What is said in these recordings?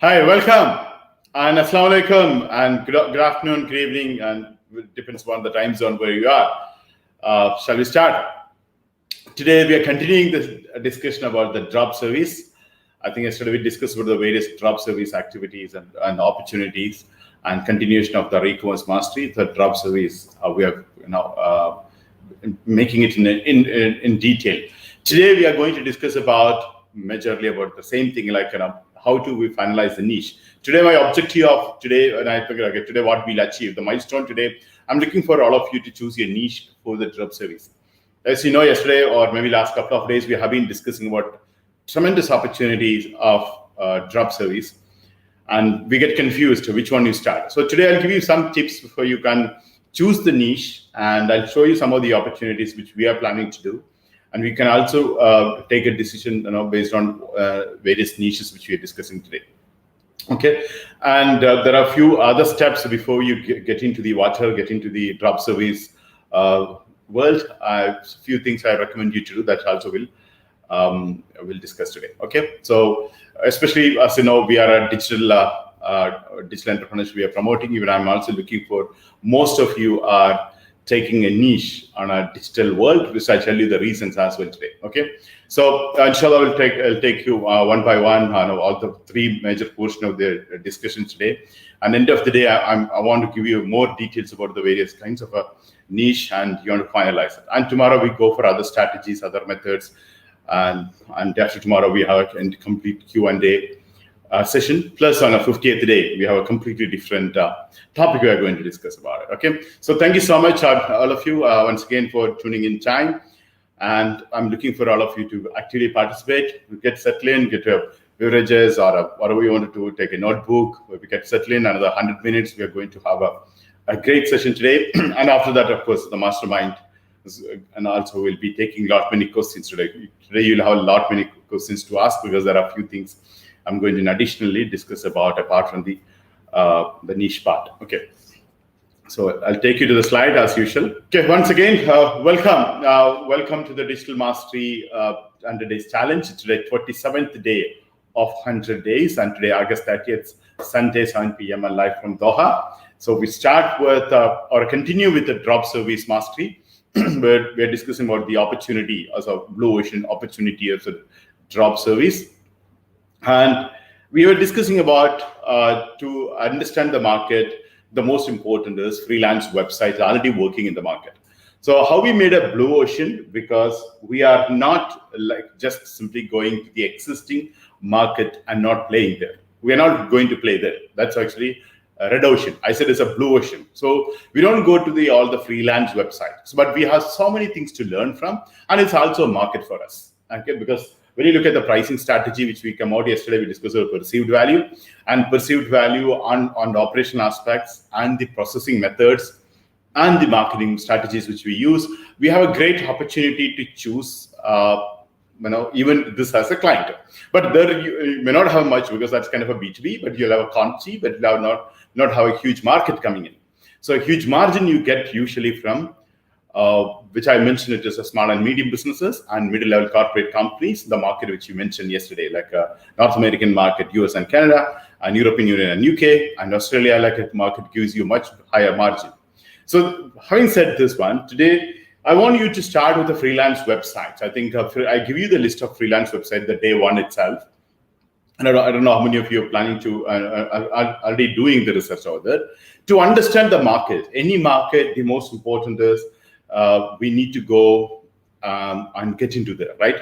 Hi, welcome, and Assalamu alaikum, and good afternoon, good evening, and it depends upon the time zone where you are. Shall we start? Today, we are continuing this discussion about the drop service. I think yesterday we discussed about the various drop service activities and opportunities, and continuation of the e-commerce mastery. The drop service, we are making it in detail. Today, we are going to discuss majorly about the same thing, like how do we finalize the niche. Today, my objective of today, and I figured, okay, today what we'll achieve, the milestone today, I'm looking for all of you to choose your niche for the drop service. As you know, yesterday or maybe last couple of days, we have been discussing about tremendous opportunities of drop service, and we get confused which one you start. So today, I'll give you some tips before you can choose the niche, and I'll show you some of the opportunities which we are planning to do. And we can also take a decision, based on various niches which we are discussing today. Okay, and there are a few other steps before you get into the water, get into the drop service world. A few things I recommend you to do that also we'll discuss today. Okay, so especially as you know, we are a digital entrepreneurs. We are promoting. Even I'm also looking for most of you are taking a niche on a digital world, which I tell you the reasons as well today. Okay, so inshallah, I'll take you one by one all the three major portions of the discussion today. And end of the day, I want to give you more details about the various kinds of a niche, and you want to finalize it. And tomorrow we go for other strategies, other methods, and after tomorrow we have a complete Q&A session. Plus on a 50th day, we have a completely different topic we are going to discuss about it. Okay, so thank you so much, all of you, once again for tuning in time. And I'm looking for all of you to actively participate, get settled in, get your beverages or whatever you want to do, take a notebook, we get settled in. Another 100 minutes, we are going to have a great session today. And after that, of course, the mastermind, and also we'll be taking many questions today. Today you'll have many questions to ask, because there are a few things I'm going to additionally discuss about apart from the niche part. Okay, so I'll take you to the slide as usual. Okay, once again, welcome to the Digital Mastery 100 Days Challenge. Today, 27th day of 100 days, and today, August 30th, Sunday, 7 p.m. and live from Doha. So we start with or continue with the drop service mastery, where we're discussing about the opportunity as a blue ocean opportunity as a drop service. And we were discussing about to understand the market, the most important is freelance websites already working in the market. So how we made a blue ocean, because we are not like just simply going to the existing market and not playing there. We are not going to play there. That's actually a red ocean. I said it's a blue ocean. So we don't go to all the freelance websites, but we have so many things to learn from, and it's also a market for us. Okay, because when you look at the pricing strategy, which we come out yesterday, we discussed about perceived value on the operational aspects and the processing methods and the marketing strategies which we use. We have a great opportunity to choose, even this as a client. But there you may not have much, because that's kind of a B2B, but you'll have a conchi, but you'll have not have a huge market coming in. So a huge margin you get usually from which I mentioned, it is a small and medium businesses and middle-level corporate companies, the market which you mentioned yesterday, like North American market, US and Canada, and European Union and UK, and Australia, like a market gives you much higher margin. So having said this one, today, I want you to start with the freelance websites. I think I give you the list of freelance websites the day one itself. And I don't know how many of you are planning to are already doing the research over there. To understand the market, any market, the most important is we need to go and get into there, right?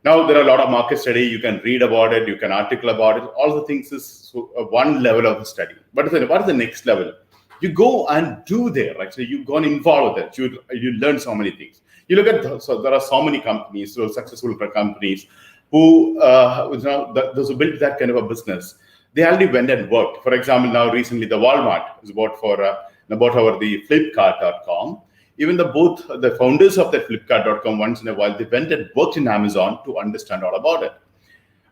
Now, there are a lot of market study. You can read about it. You can article about it. All the things is one level of study. But what is the next level? You go and do there. Actually, you go and involve with it. You learn so many things. You look at, so there are so many companies, so successful companies who those who built that kind of a business. They already went and worked. For example, now recently the Walmart is bought over the Flipkart.com. Even both the founders of the Flipkart.com, once in a while, they went and worked in Amazon to understand all about it.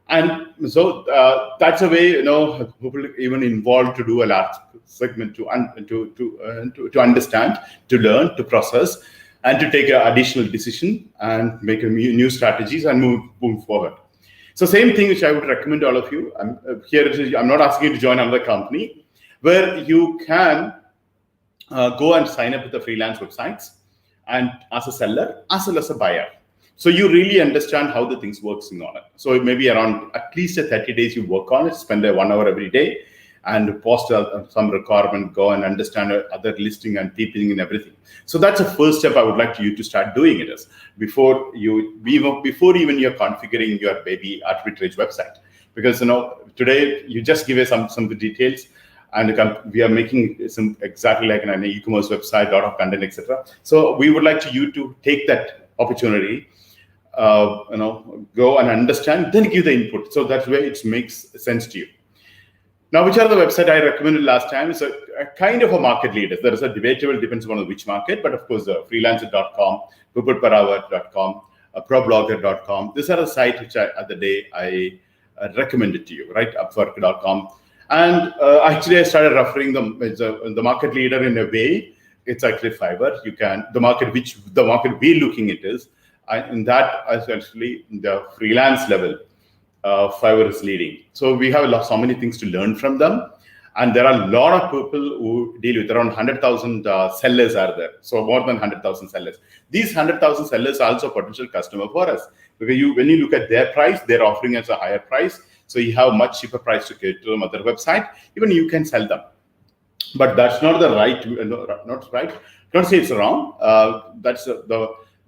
And so that's a way, people even involved to do a large segment to understand, to learn, to process, and to take an additional decision and make new strategies and move forward. So same thing which I would recommend to all of you. I'm not asking you to join another company, where you can go and sign up with the freelance websites, and as a seller as well as a buyer. So you really understand how the things working on it. So maybe around at least 30 days you work on it, spend 1 hour every day, and post some requirement, go and understand other listing and TPing and everything. So that's the first step I would like you to start doing it is before even you're configuring your baby arbitrage website. Because today you just give us some details, and we are making some exactly like an e-commerce website, lot of content, etc. So we would like you to take that opportunity, go and understand, then give the input. So that's where it makes sense to you. Now, which are the website I recommended last time? Is a kind of a market leader. There is a debatable, depends on which market, but of course, freelancer.com, pupilperhour.com, problogger.com. These are the sites which I recommended to you, right? Upwork.com. And actually, I started referring them as the market leader in a way. It's actually Fiverr. The market we're looking at is, in that essentially the freelance level, Fiverr is leading. So we have so many things to learn from them. And there are a lot of people who deal with around 100,000 sellers are there. So more than 100,000 sellers. These 100,000 sellers are also potential customer for us. Because when you look at their price, they're offering us a higher price. So you have much cheaper price to get to another website. Even you can sell them. But that's not the right, not right. Don't say it's wrong. That's you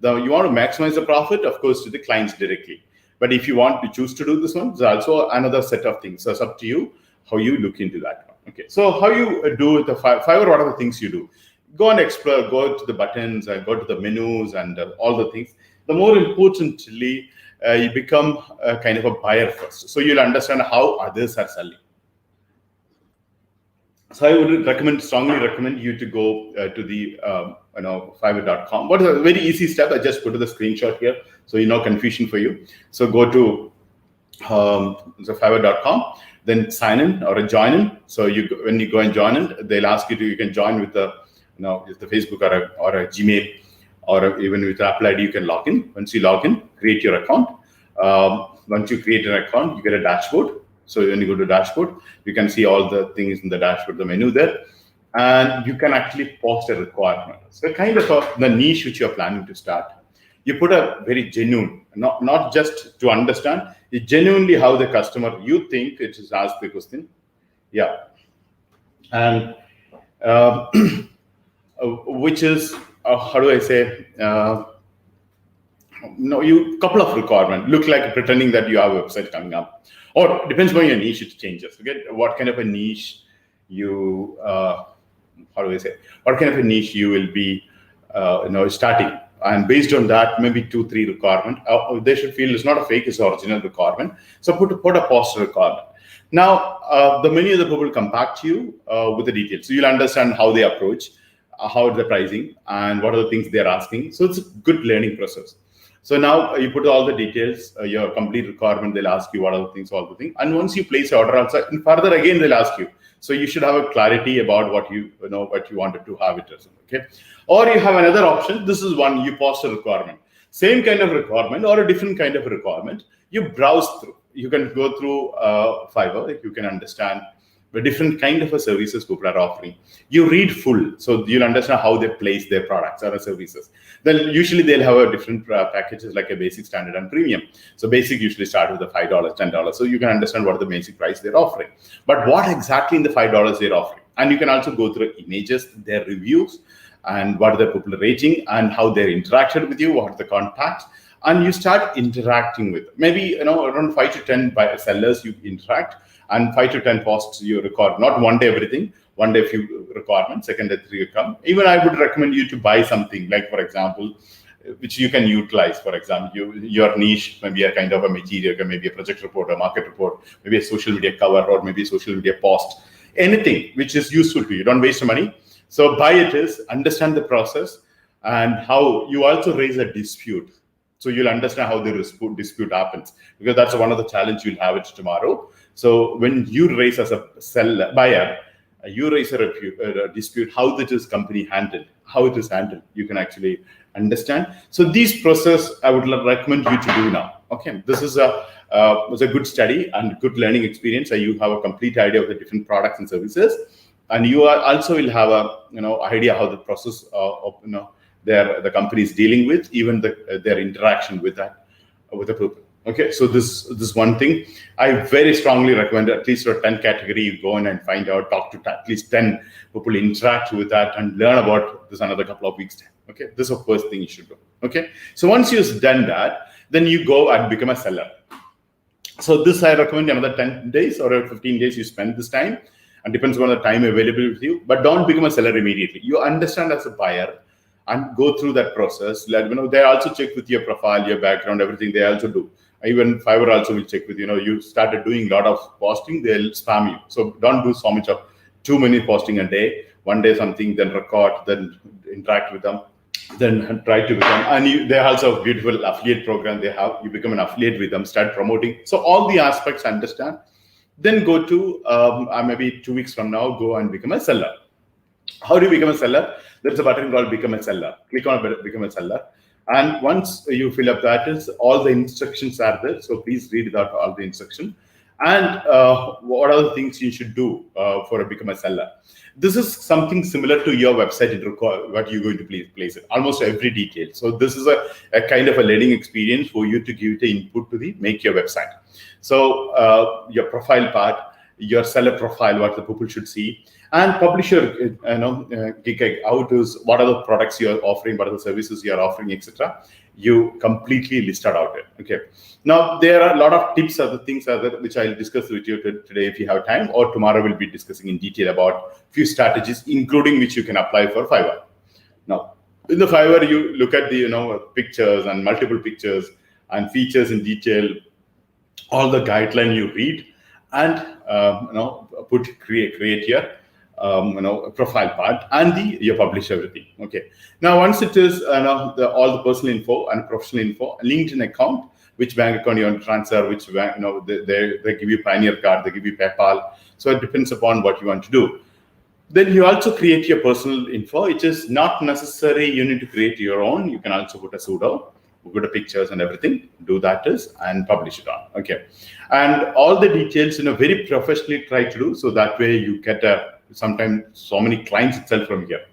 want to maximize the profit, of course, to the clients directly. But if you want to choose to do this one, there's also another set of things. So it's up to you how you look into that one. Okay. So how you do with the Fiverr, what are the things you do? Go and explore, go to the buttons and go to the menus and all the things. The more importantly, you become a kind of a buyer first. So you'll understand how others are selling. So I would strongly recommend you to go to the Fiverr.com. What is a very easy step? I just put the screenshot here, so no confusion for you. So go to Fiverr.com, then sign in or join in. So when you go and join in, they'll ask you can join with the Facebook or a Gmail, or even with Apple ID, you can log in. Once you log in, create your account. Once you create an account, you get a dashboard. So when you go to dashboard, you can see all the things in the dashboard, the menu there, and you can actually post a requirement. So kind of the niche which you're planning to start. You put a very genuine, not just to understand, it's genuinely how the customer, you think it is asked the question. Yeah. And which is, how do I say, couple of requirements, look like pretending that you have a website coming up. Or depends on your niche, it changes. Okay, what kind of a niche you, what kind of a niche you will be, starting, and based on that, maybe 2-3 requirement. They should feel it's not a fake, it's an original requirement. So put a post requirement. Now, the many other people will come back to you with the details. So you'll understand how they approach, how the pricing, and what are the things they're asking. So it's a good learning process. So now you put all the details, your complete requirement, they'll ask you what are the things, all the things. And once you place your order also, and further again, they'll ask you. So you should have a clarity about what you wanted to have it as, okay? Or you have another option. This is one, you post a requirement. Same kind of requirement or a different kind of requirement. You browse through. You can go through Fiverr, you can understand the different kind of services people are offering. You read full, so you'll understand how they place their products or services. Then usually they'll have a different packages like a basic, standard, and premium. So basic usually start with the $5, $10. So you can understand what the basic price they're offering. But what exactly in the $5 they're offering? And you can also go through images, their reviews, and what are the people rating, and how they're interacted with you, what are the contacts. And you start interacting with maybe around 5 to 10 sellers you interact, and 5 to 10 posts you record. Not one day everything, one day a few requirements, second day 3 come. Even I would recommend you to buy something, like for example, which you can utilize. For example, your niche, maybe a kind of a material, maybe a project report, a market report, maybe a social media cover, or maybe a social media post, anything which is useful to you. Don't waste money. So buy it is, understand the process, and how you also raise a dispute. So you'll understand how the dispute happens, because that's one of the challenge you'll have it tomorrow. So when you raise as a buyer, you raise a dispute, how this company handled, how it is handled, you can actually understand. So these process I would recommend you to do now. Okay, this is was a good study and good learning experience. So you have a complete idea of the different products and services, and you are also will have a idea how the process of the company is dealing with, even their interaction with the people. Okay, so this one thing I very strongly recommend. At least for 10 category, you go in and find out, talk to at least 10 people, interact with that, and learn about this another couple of weeks time. Okay, this is the first thing you should do. Okay, so once you've done that, then you go and become a seller. So this I recommend another 10 days or 15 days you spend this time, and depends on the time available with you. But don't become a seller immediately. You understand as a buyer and go through that process. They also check with your profile, your background, everything they also do. Even Fiverr also will check with you started doing a lot of posting, they'll spam you. So don't do so much of too many posting a day. One day something, then record, then interact with them, then try to become. And they also have a beautiful affiliate program they have. You become an affiliate with them, start promoting. So all the aspects understand. Then go to maybe 2 weeks from now, go and become a seller. How do you become a seller? There's a button called Become a Seller. Click on Become a Seller. And once you fill up that, all the instructions are there. So please read out all the instructions. And what are the things you should do for a Become a Seller? This is something similar to your website. What you're going to place it. Almost every detail. So this is a kind of a learning experience for you to give the input to make your website. So your profile part, your seller profile, what the people should see, and publisher, gig out is what are the products you are offering, what are the services you are offering, etc. You completely listed out it. Okay. Now there are a lot of tips, other things which I'll discuss with you today if you have time, or tomorrow we'll be discussing in detail about few strategies, including which you can apply for Fiverr. Now in the Fiverr, you look at the pictures and multiple pictures and features in detail, all the guideline you read, and create your profile part, and you publish everything. Okay. Now once it is all the personal info and professional info, LinkedIn account, which bank account you want to transfer, which bank, they give you Pioneer card, they give you PayPal. So it depends upon what you want to do. Then you also create your personal info. It is not necessary you need to create your own. You can also put a pseudo, put the pictures and everything, do that and publish it on. Okay. And all the details very professionally try to do, so that way you get sometimes so many clients itself from here.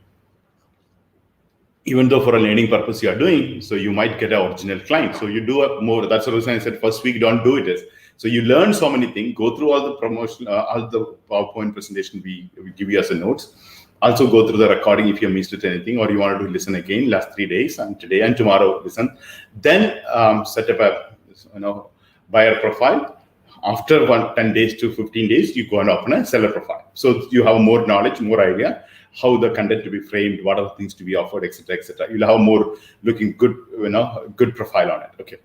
Even though for a learning purpose you are doing, so you might get an original client. So you do more. That's the reason I said first week don't do it. So you learn so many things, go through all the promotion, all the PowerPoint presentation we give you as a notes. Also go through the recording if you missed it anything, or you want to listen again last 3 days, and today and tomorrow listen. Then set up a buyer profile. After 10 days to 15 days, you go and open a seller profile. So you have more knowledge, more idea how the content to be framed, what are the things to be offered, etc., etc. You'll have more looking good, good profile on it. Okay.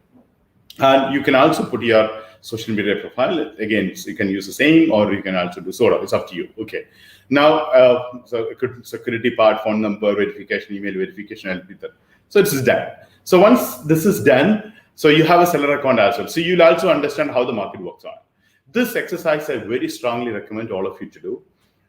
And you can also put your social media profile. Again, so you can use the same, or you can also do sort of. It's up to you. Okay. Now, so security part, phone number verification, email verification, and everything. So this is done. So once this is done, so you have a seller account as well. So you'll also understand how the market works on. This exercise I very strongly recommend all of you to do.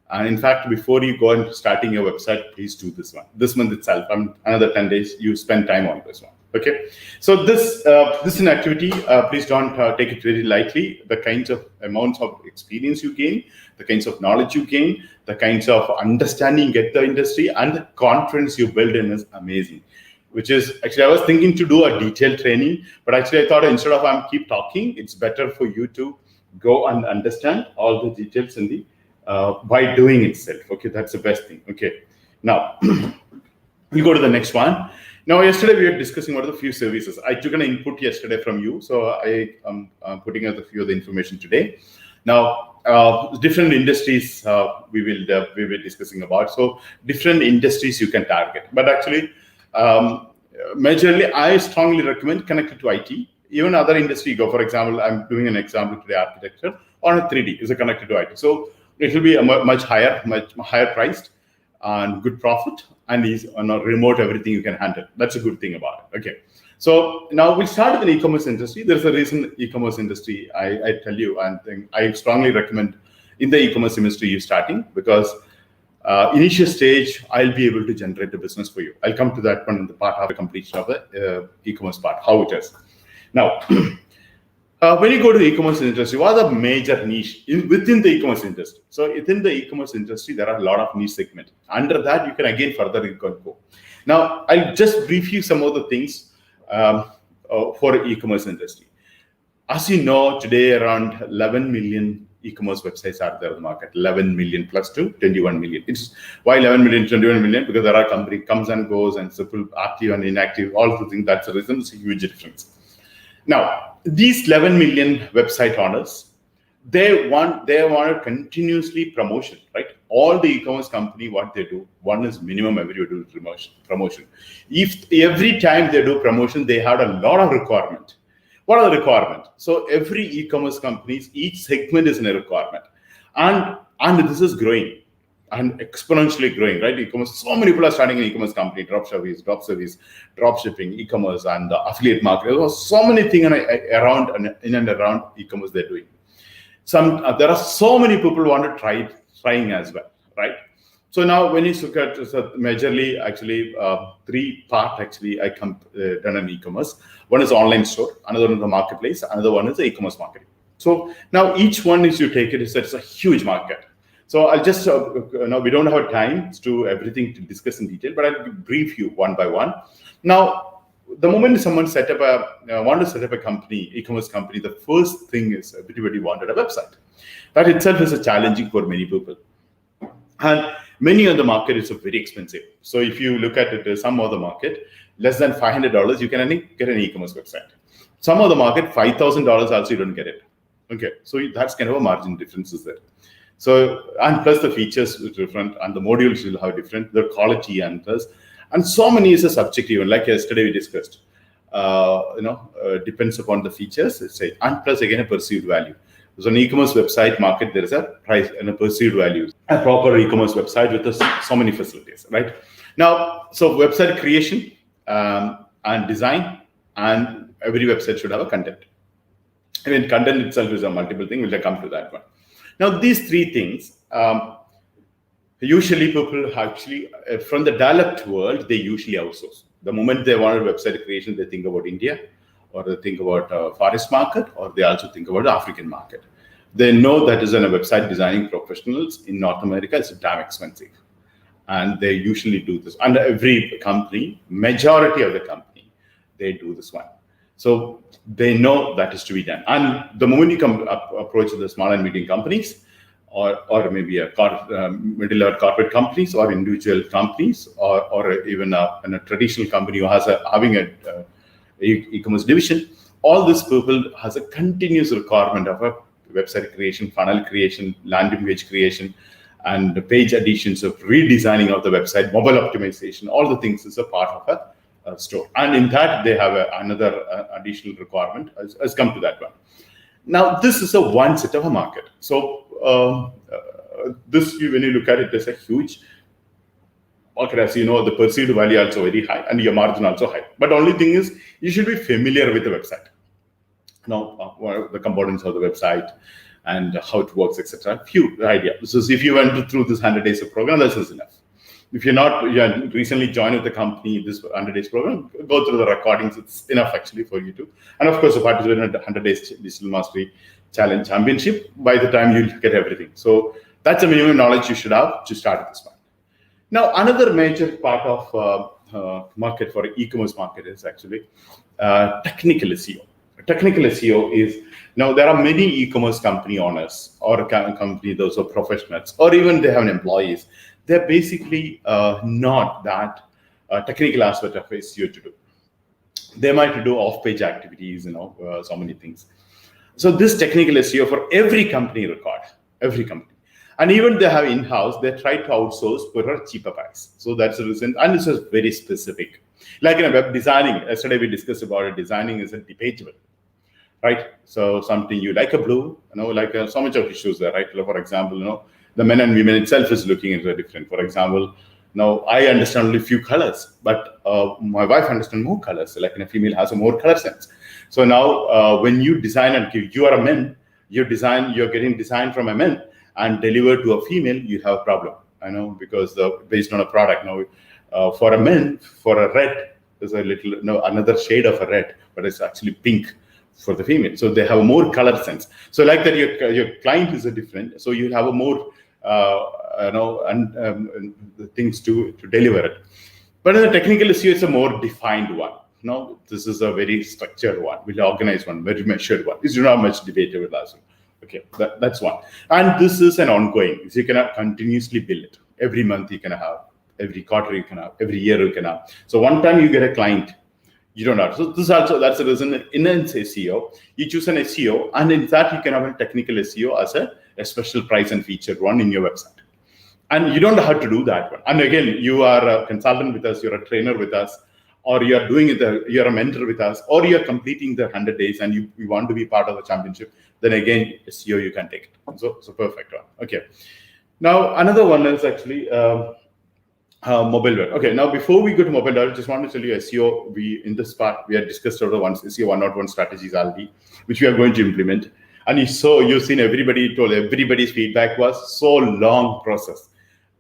And in fact, before you go and starting your website, please do this one. This month itself, another 10 days, you spend time on this one. Okay. So this is an activity. Please don't take it very lightly. The kinds of amounts of experience you gain, the kinds of knowledge you gain, the kinds of understanding you get the industry, and the confidence you build in is amazing. Which is actually, I was thinking to do a detailed training, but actually I thought instead of keep talking, it's better for you to go and understand all the details in the by doing itself. Okay, that's the best thing. Okay, now we'll go to the next one. Now, yesterday we were discussing what are the few services. I took an input yesterday from you, so I am putting out a few of the information today. Now, different industries we will be discussing about. So, different industries you can target. But actually, majorly, I strongly recommend connected to IT. Even other industry go. For example, I'm doing an example today, architecture or a 3D is connected to IT. So it will be a much higher priced and good profit, and is remote, everything you can handle. That's a good thing about it. Okay. So now we start with the e-commerce industry. There's a reason e-commerce industry, I tell you, and I strongly recommend in the e-commerce industry you're starting, because initial stage, I'll be able to generate a business for you. I'll come to that one in the part of the completion of the e-commerce part, how it is. Now, when you go to the e-commerce industry, what are the major niche within the e-commerce industry? So within the e-commerce industry, there are a lot of niche segments. Under that, you can again further go. Now, I'll just brief you some of the things for e-commerce industry. As you know, today around 11 million e-commerce websites are there in the market. 11 million plus 21 million. It's why 11 million, 21 million? Because there are company comes and goes and simple active and inactive, all the things. That's the reason. It's a huge difference. Now, these 11 million website owners, they want to continuously promotion, right? All the e-commerce company, what they do, one is minimum every do promotion. If every time they do promotion, they have a lot of requirement. What are the requirements? So every e-commerce companies, each segment is in a requirement, and this is growing and exponentially growing, right? E-commerce, so many people are starting an e-commerce company, drop shipping, e-commerce, and affiliate marketing. There's so many things in and around e-commerce they're doing. There are so many people who want to trying as well, right? So now when you look at majorly, actually, three part actually I done an e-commerce. One is online store, another one is the marketplace, another one is the e-commerce marketing. So now each one is you take it's a huge market. So I'll just, we don't have time to everything to discuss in detail, but I'll brief you one by one. Now, the moment someone want to set up a company, e-commerce company, the first thing is everybody wanted a website. That itself is a challenging for many people. And many on the market is very expensive. So if you look at it, some other market, less than $500, you can get an e-commerce website. Some of the market, $5,000 also you don't get it. Okay, so that's kind of a margin differences there. So, and plus the features is different, and the modules will have different, the quality and plus, and so many is a subjective, like yesterday we discussed. Depends upon the features, and plus again a perceived value. So an e-commerce website market, there is a price and a perceived value. A proper e-commerce website with so many facilities, right? Now, so website creation and design, and every website should have a content. I mean, content itself is a multiple thing. We'll come to that one. Now, these three things, usually people actually, from the developed world, they usually outsource. The moment they want a website creation, they think about India, or they think about forest market, or they also think about the African market. They know that is a website designing professionals in North America is damn expensive. And they usually do this. And every company, majority of the company, they do this one. So they know that is to be done. And the moment you approach the small and medium companies, or maybe a middle-level corporate companies, or individual companies, or even a traditional company who has having a e-commerce division, all these people has a continuous requirement of a website creation, funnel creation, landing page creation, and the page additions of redesigning of the website, mobile optimization, all the things is a part of a store. And in that, they have another additional requirement. Let's come to that one. Now, this is one set of a market. So this, when you look at it, is a huge market. As you know, the perceived value also very high, and your margin also high. But only thing is, you should be familiar with the website. Now, the components of the website and how it works, etc. Few ideas. So if you went through this 100 days of program, this is enough. If you recently joined with the company, this 100 days program, go through the recordings. It's enough actually for you to. And of course, to participate in the 100 days Digital Mastery Challenge Championship, by the time you'll get everything. So that's a minimum knowledge you should have to start this one. Now, another major part of market for e-commerce market is actually technical SEO. Technical SEO is, now there are many e-commerce company owners or company, those are professionals, or even they have employees. They're basically not that technical aspect of SEO to do. They might do off-page activities, so many things. So this technical SEO for every company record, every company. And even they have in-house, they try to outsource for a cheaper price. So that's the reason, and this is very specific. Like in web designing, yesterday we discussed about it, designing is debatable, right? So something you like a blue, like so much of issues there, right? For example, the men and women itself is looking at it different. For example, now I understand only a few colors, but my wife understands more colors. Like a female has a more color sense. So now when you design and you are a man, you're getting design from a man, and deliver to a female, you have a problem. I know, because based on a product now, for a man, for a red, there's a little another shade of a red, but it's actually pink for the female. So they have more color sense. So like that, your client is a different. So you have a more things to deliver it. But in the technical SEO, it's a more defined one. No, this is a very structured one, very organized one, very measured one. It's not much debatable as well. Okay, that's one. And this is an ongoing. So you cannot continuously build it. Every month you can have, every quarter you can have, every year you can have. So one time you get a client, you don't have. So this also, that's the reason in an SEO, you choose an SEO, and in that you can have a technical SEO as a special price and featured one in your website. And you don't have to do that one. And again, you are a consultant with us, you're a trainer with us, or you're doing it, you're a mentor with us, or you're completing the 100 days and you want to be part of the championship, then again, SEO, you can take it. So perfect one. Okay. Now, another one is actually mobile web. Okay, now before we go to mobile web, I just want to tell you SEO, in this part, we have discussed over once, SEO 101 strategies, Aldi, which we are going to implement. And you've seen everybody's feedback was so long process.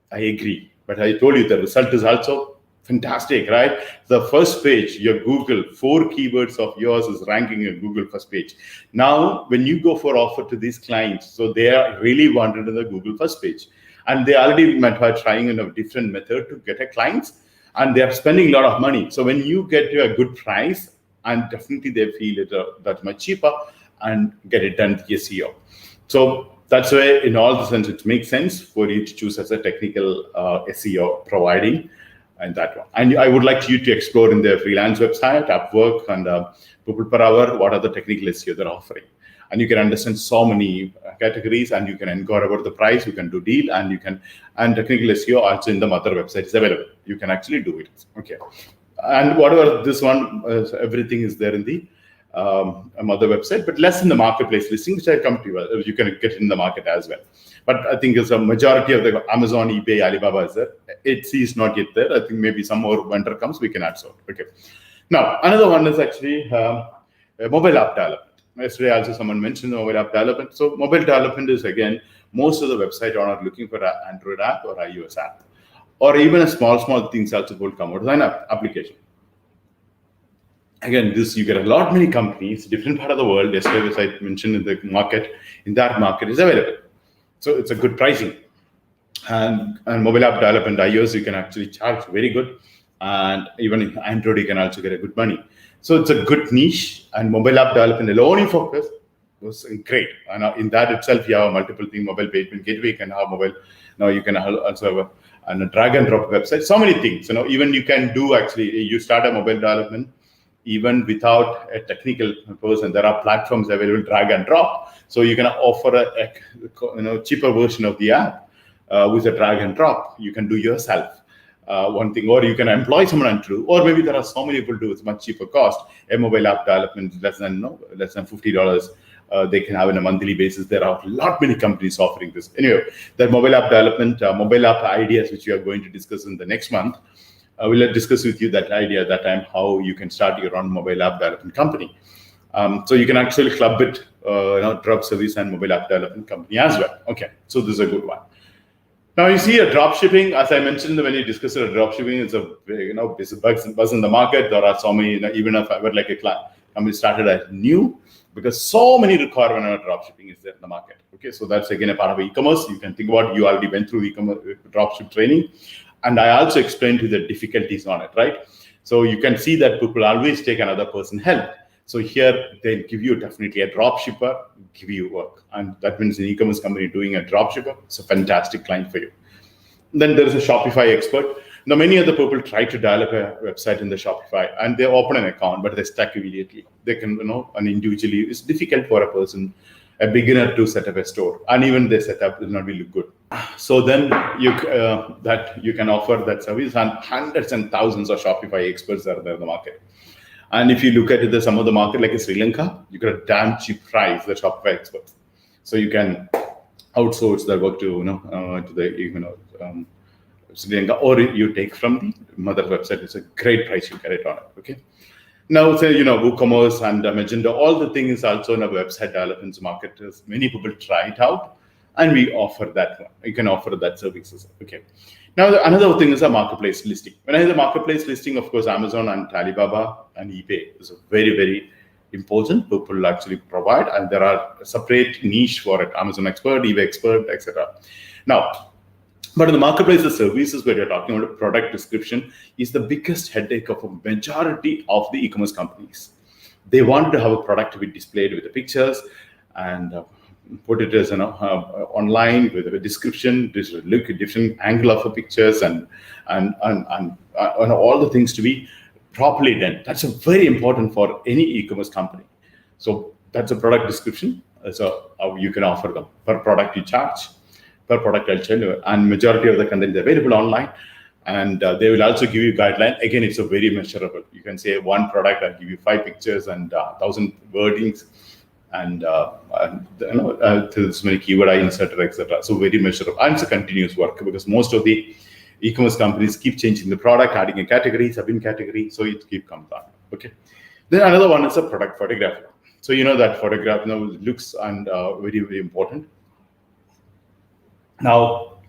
I agree. But I told you the result is also fantastic, right? The first page, your Google, 4 keywords of yours is ranking in Google first page. Now, when you go for offer to these clients, so they are really wanted in the Google first page. And they already are trying a different method to get a clients, and they are spending a lot of money. So when you get a good price, and definitely they feel it that much cheaper, and get it done with SEO. So that's why, in all the sense, it makes sense for you to choose as a technical SEO providing, and that one. And I would like you to explore in their freelance website, Upwork, and People Per Hour, what are the technical SEO they're offering. And you can understand so many categories, and you can inquire about the price, you can do deal, and technical SEO also in the mother website is available. You can actually do it. Okay. And whatever this one, everything is there in the mother website, but less in the marketplace listing, which I come to. You can get in the market as well. But I think it's a majority of the Amazon, eBay, Alibaba is there. Etsy is not yet there. I think maybe some more vendor comes, we can add so. Okay. Now, another one is actually mobile app development. Yesterday also someone mentioned mobile app development. So mobile development is, again, most of the website are not looking for an Android app or iOS app, or even a small things also will come out as an application. Again, you get a lot many companies, different part of the world. Yesterday, as I mentioned, in the market, in that market is available. So it's a good pricing. And mobile app development, iOS, you can actually charge very good. And even in Android, you can also get a good money. So it's a good niche, and mobile app development alone in focus was great. And in that itself, you have multiple things. Mobile payment gateway, you can have mobile. Now you can also have a drag and drop website. So many things. Even you can do actually. You start a mobile development even without a technical person. There are platforms available, drag and drop. So you can offer a cheaper version of the app with a drag and drop. You can do yourself. One thing, or you can employ someone to do, or maybe there are so many people do. It's much cheaper cost. A mobile app development less than $50. They can have on a monthly basis. There are a lot many companies offering this. Anyway, the mobile app development, mobile app ideas, which we are going to discuss in the next month. We'll discuss with you that idea at that time, how you can start your own mobile app development company. So you can actually club it, drop service and mobile app development company as well. Okay, so this is a good one. Now you see a drop shipping, as I mentioned when you discussed a drop shipping, it's a buzz in the market. There are so many, even if I were like a client, company started as new, because so many requirements on drop shipping is there in the market. Okay, so that's again a part of e-commerce. You can think about, you already went through e-commerce drop ship training, and I also explained to the difficulties on it, right? So you can see that people always take another person's help. So here they'll give you definitely a drop shipper, give you work. And that means an e-commerce company doing a drop shipper, it's a fantastic client for you. Then there's a Shopify expert. Now, many other people try to develop a website in the Shopify and they open an account, but they're stuck immediately. They can, and individually, it's difficult for a person, a beginner, to set up a store. And even they set up will not be look good. So then you can offer that service, and hundreds and thousands of Shopify experts are there in the market. And if you look at some of the market, like in Sri Lanka, you get a damn cheap price, the Shopify experts. So you can outsource their work to the Sri Lanka, or you take from the mother website. It's a great price you get it on it. Okay. Now, say WooCommerce and Magento, all the things also in a website development market. Many people try it out, and we offer that one. You can offer that services. Okay. Now, another thing is a marketplace listing. When I say the marketplace listing, of course, Amazon and Alibaba and eBay is a very, very important. People actually provide, and there are separate niche for it: Amazon expert, eBay expert, etc. Now, but in the marketplace, the services where you're talking about a product description is the biggest headache of a majority of the e-commerce companies. They want to have a product to be displayed with the pictures and put it as online with a description, look at different angle of the pictures and all the things to be properly done. That's a very important for any e-commerce company. So that's a product description. So you can offer them per product you charge. Per product I'll tell you, and majority of the content is available online, and they will also give you guideline. Again, it's a very measurable. You can say one product, I'll give you 5 pictures and 1,000 wordings, and this many keyword I inserted, etc. So very measurable, and it's a continuous work because most of the e-commerce companies keep changing the product, adding a category, sub-in category, so it keep comes down. Okay. Then another one is a product photography. So that photograph looks and very, very important. Now,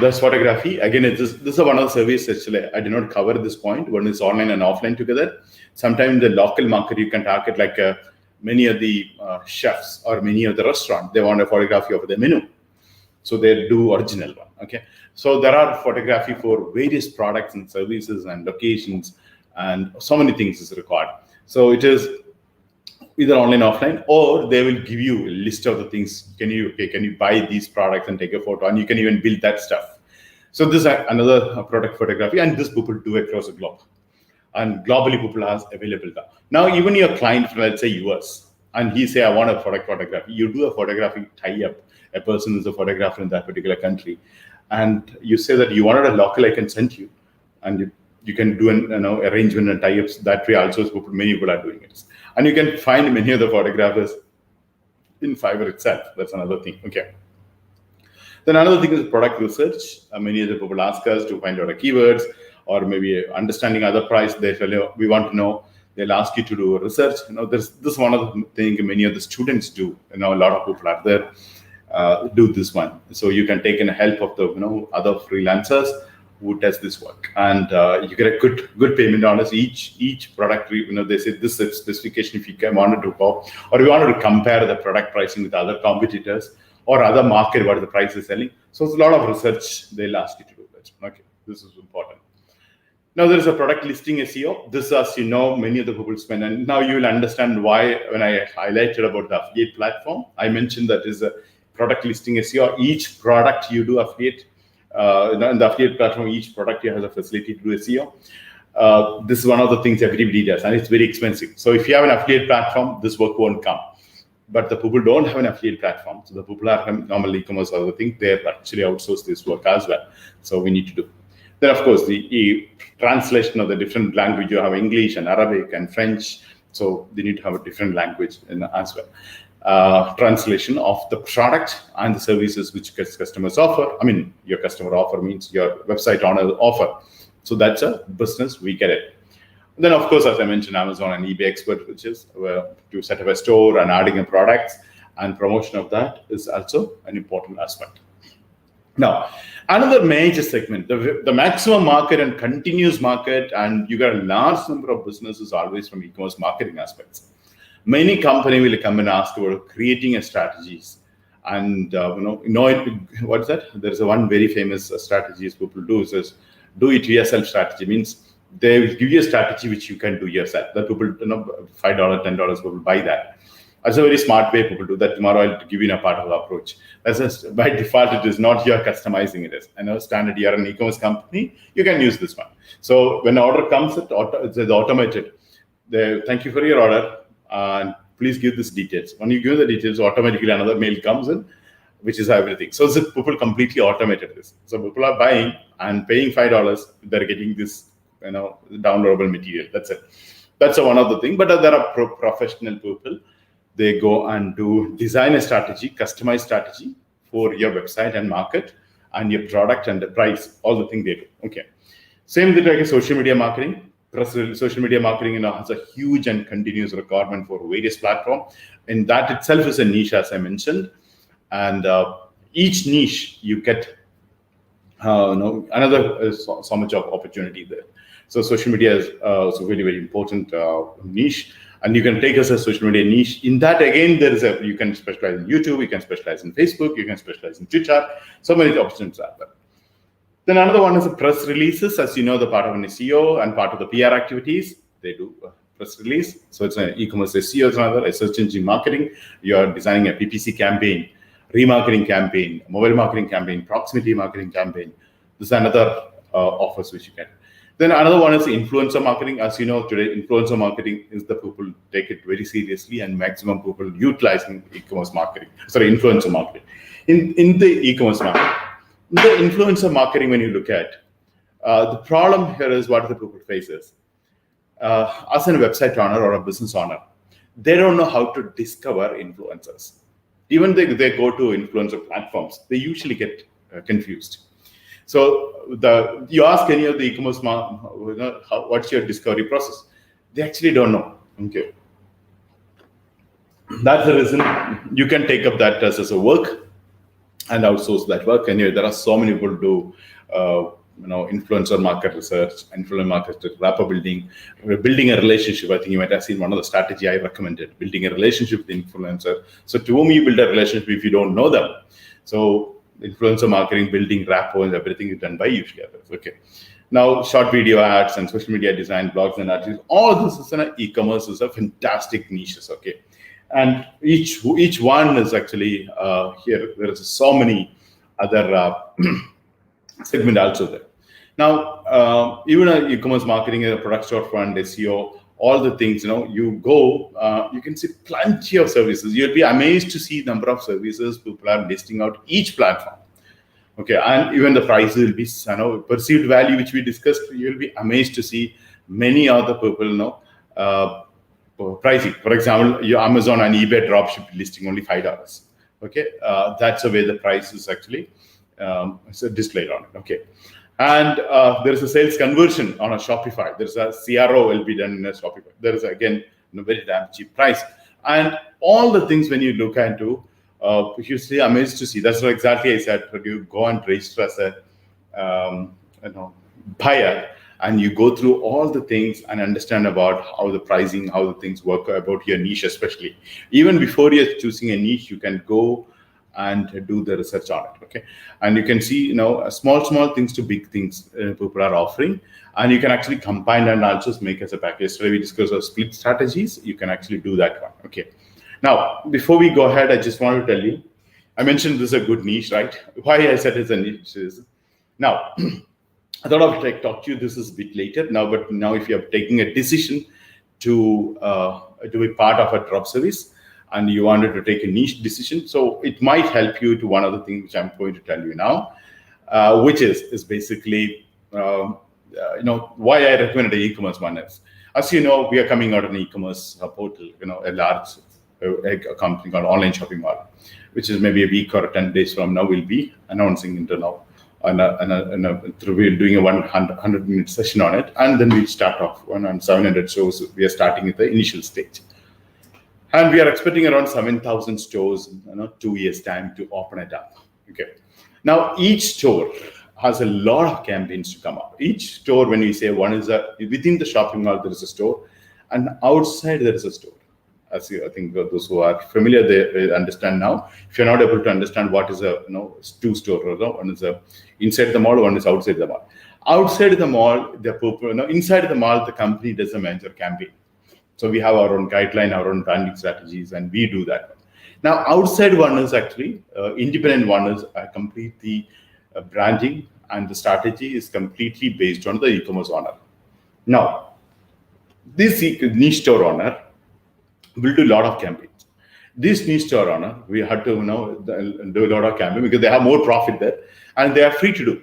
there's photography. Again, this is one of the services actually I did not cover this point. One is online and offline together. Sometimes the local market you can target, like many of the chefs or many of the restaurants, they want a photography of the menu. So they do original one. Okay. So there are photography for various products and services and locations, and so many things is required. So it is either online, offline, or they will give you a list of the things. Can you buy these products and take a photo, and you can even build that stuff. So this is another product photography, and this people do across the globe, and globally people are available there. Now, even your client from, let's say, US, and he say, I want a product photography. You do a photography tie-up. A person is a photographer in that particular country, and you say that you wanted a local, I can send you, and you can do an arrangement and tie-ups that way. Also, many people are doing it. And you can find many of the photographers in Fiverr itself. That's another thing. Okay. Then another thing is product research. Many of the people ask us to find out the keywords or maybe understanding other price. They tell you, we want to know. They'll ask you to do research. There's this one of the things many of the students do. A lot of people are there do this one. So you can take in help of the other freelancers who does this work, and you get a good payment on us. Each product, they say this specification, if you wanted to go, or you wanted to compare the product pricing with other competitors or other market what the price is selling. So it's a lot of research they'll ask you to do that. Okay, this is important. Now there is a product listing SEO. This, as many of the people spend, and now you will understand why when I highlighted about the affiliate platform, I mentioned that is a product listing SEO. Each product you do affiliate. In the affiliate platform, each product has a facility to do SEO. This is one of the things everybody does, and it's very expensive. So if you have an affiliate platform, this work won't come. But the people don't have an affiliate platform, so the people are normal e-commerce or the thing, they actually outsource this work as well. So we need to do. Then of course the translation of the different language. You have English and Arabic and French, so they need to have a different language as well. Translation of the product and the services which customers offer. I mean, your customer offer means your website owner offer. So that's a business, we get it. And then, of course, as I mentioned, Amazon and eBay expert, which is to set up a store and adding a product, and promotion of that is also an important aspect. Now, another major segment, the maximum market and continuous market, and you got a large number of businesses always from e-commerce marketing aspects. Many companies will come and ask about creating a strategies, and what is that? There is one very famous strategy people do is do it yourself strategy. Means they will give you a strategy which you can do yourself. That people, $5, $10 people buy that. That's a very smart way people do that. Tomorrow I'll give you a part of the approach. That's just by default. It is not you're customizing it as. Standard. You're an e-commerce company. You can use this one. So when the order comes, it's automated. Thank you for your order. And please give these details. When you give the details, automatically another mail comes in, which is everything. So people completely automated this. So people are buying and paying $5. They're getting this, downloadable material. That's it. That's one of the things. But there are professional people. They go and design a strategy, customized strategy for your website and market and your product and the price. All the things they do. Okay. Same thing like social media marketing. Social media marketing has a huge and continuous requirement for various platforms, and that itself is a niche, as I mentioned. And each niche you get another so much of opportunity there. So social media is also very, very important niche, and you can take us a social media niche. In that, again, you can specialize in YouTube, you can specialize in Facebook, you can specialize in Twitter. So many options are there. Then another one is the press releases. As you know, the part of an SEO and part of the PR activities, they do press release. So it's an e-commerce SEO, is another, a search engine marketing. You are designing a PPC campaign, remarketing campaign, mobile marketing campaign, proximity marketing campaign. This is another offers which you get. Then another one is influencer marketing. As you know, today influencer marketing is the people take it very seriously, and maximum people utilizing e-commerce marketing. Sorry, influencer marketing. In the e-commerce marketing, in the influencer marketing, when you look at the problem here is what the people faces. As a website owner or a business owner, they don't know how to discover influencers. Even they go to influencer platforms, they usually get confused. So you ask any of the e-commerce, what's your discovery process? They actually don't know. Okay, that's the reason you can take up that as a work and outsource that work. And there are so many people who do influencer market research, influencer market rapport building a relationship. I think you might have seen one of the strategy I recommended, building a relationship with the influencer. So to whom you build a relationship if you don't know them? So influencer marketing, building rapport, and everything is done by usually others. Okay. Now, short video ads and social media design, blogs and articles, all this is in e-commerce is a fantastic niches. Okay. And each one is actually here. There is so many other segment also there. Now, even e-commerce marketing, a product storefront, SEO, all the things, you go, you can see plenty of services. You'll be amazed to see number of services people are listing out each platform. Okay, and even the price will be, perceived value, which we discussed. You'll be amazed to see many other people, pricing. For example, your Amazon and eBay dropship listing only $5. Okay, that's the way the price is actually displayed on it. Okay. And there is a sales conversion on a Shopify. There's a CRO will be done in a Shopify. There is again a very damn cheap price. And all the things when you look into, you see amazed to see. That's what exactly I said. When you go and register as a buyer, and you go through all the things and understand about how the pricing, how the things work about your niche, especially. Even before you're choosing a niche, you can go and do the research on it. Okay, and you can see small things to big things people are offering, and you can actually combine and also make as a package. Yesterday we discussed split strategies. You can actually do that one. Okay, now before we go ahead, I just want to tell you, I mentioned this is a good niche, right? Why I said it's a niche is now I thought I would talk to you this is a bit later now, but now if you are taking a decision to be part of a drop service, and you wanted to take a niche decision, so it might help you to one other thing which I'm going to tell you now, which is basically why I recommended the e-commerce one is, as you know, we are coming out of an e-commerce portal, a large a company called Online Shopping Mall, which is maybe a week or 10 days from now we'll be announcing into now, and we're doing a 100-minute session on it, and then we'll start off on 700 stores. We are starting at the initial stage. And we are expecting around 7,000 stores in 2 years' time to open it up. Okay. Now, each store has a lot of campaigns to come up. Each store, when we say one is within the shopping mall, there is a store, and outside there is a store. As I think those who are familiar, they understand now. If you're not able to understand what is a two store, one is inside the mall, one is outside the mall. Outside the mall, the people, inside the mall, the company does a major campaign. So we have our own guideline, our own branding strategies, and we do that. Now, outside one is actually, independent one is completely branding, and the strategy is completely based on the e-commerce owner. Now, this niche store owner will do a lot of campaigns. This niche store owner, we had to do a lot of campaigns because they have more profit there, and they are free to do.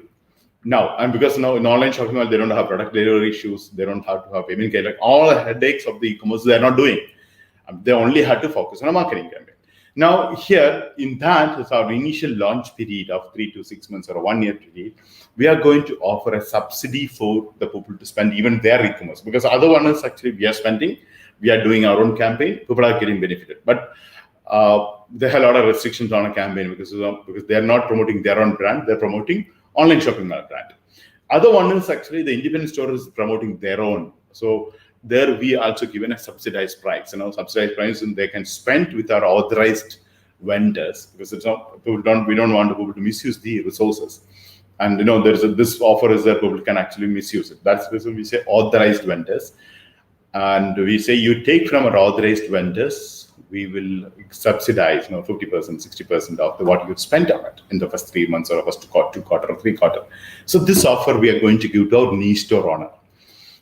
Now, and because now in online shopping mall, they don't have product delivery issues, they don't have to have payment, like all the headaches of the e-commerce, they're not doing. They only had to focus on a marketing campaign. Now, here in that is our initial launch period of 3 to 6 months or a 1 year period. We are going to offer a subsidy for the people to spend even their e-commerce, because other one is actually we are spending, we are doing our own campaign, people are getting benefited. But they have a lot of restrictions on a campaign because they are not promoting their own brand, they're promoting online shopping brand. Other one is actually the independent store is promoting their own. So there we also given a subsidized price, subsidized price, and they can spend with our authorized vendors, because it's not, we don't want people to misuse the resources. And this offer is that people can actually misuse it. That's the reason we say authorized vendors. And we say you take from our authorized vendors, we will subsidize 50%, 60% of what you spent on it in the first 3 months or first 2 quarter or 3 quarter. So this offer we are going to give to our niche store owner.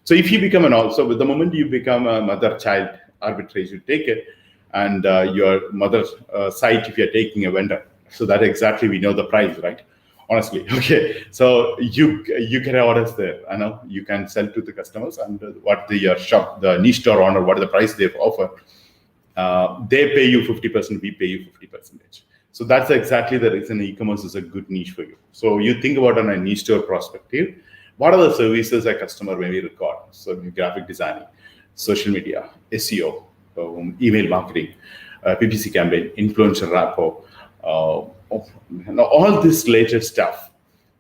So if you become with the moment you become a mother-child arbitrage, you take it, and your mother's site, if you're taking a vendor, so that exactly we know the price, right? Honestly, okay. So you get orders there. I know you can sell to the customers, and what the niche store owner, what the price they offer, they pay you 50%, we pay you 50%. So that's exactly the reason e-commerce is a good niche for you. So you think about on a niche store perspective, what are the services a customer may require? So graphic designing, social media, SEO, email marketing, PPC campaign, influencer rapport, all this related stuff,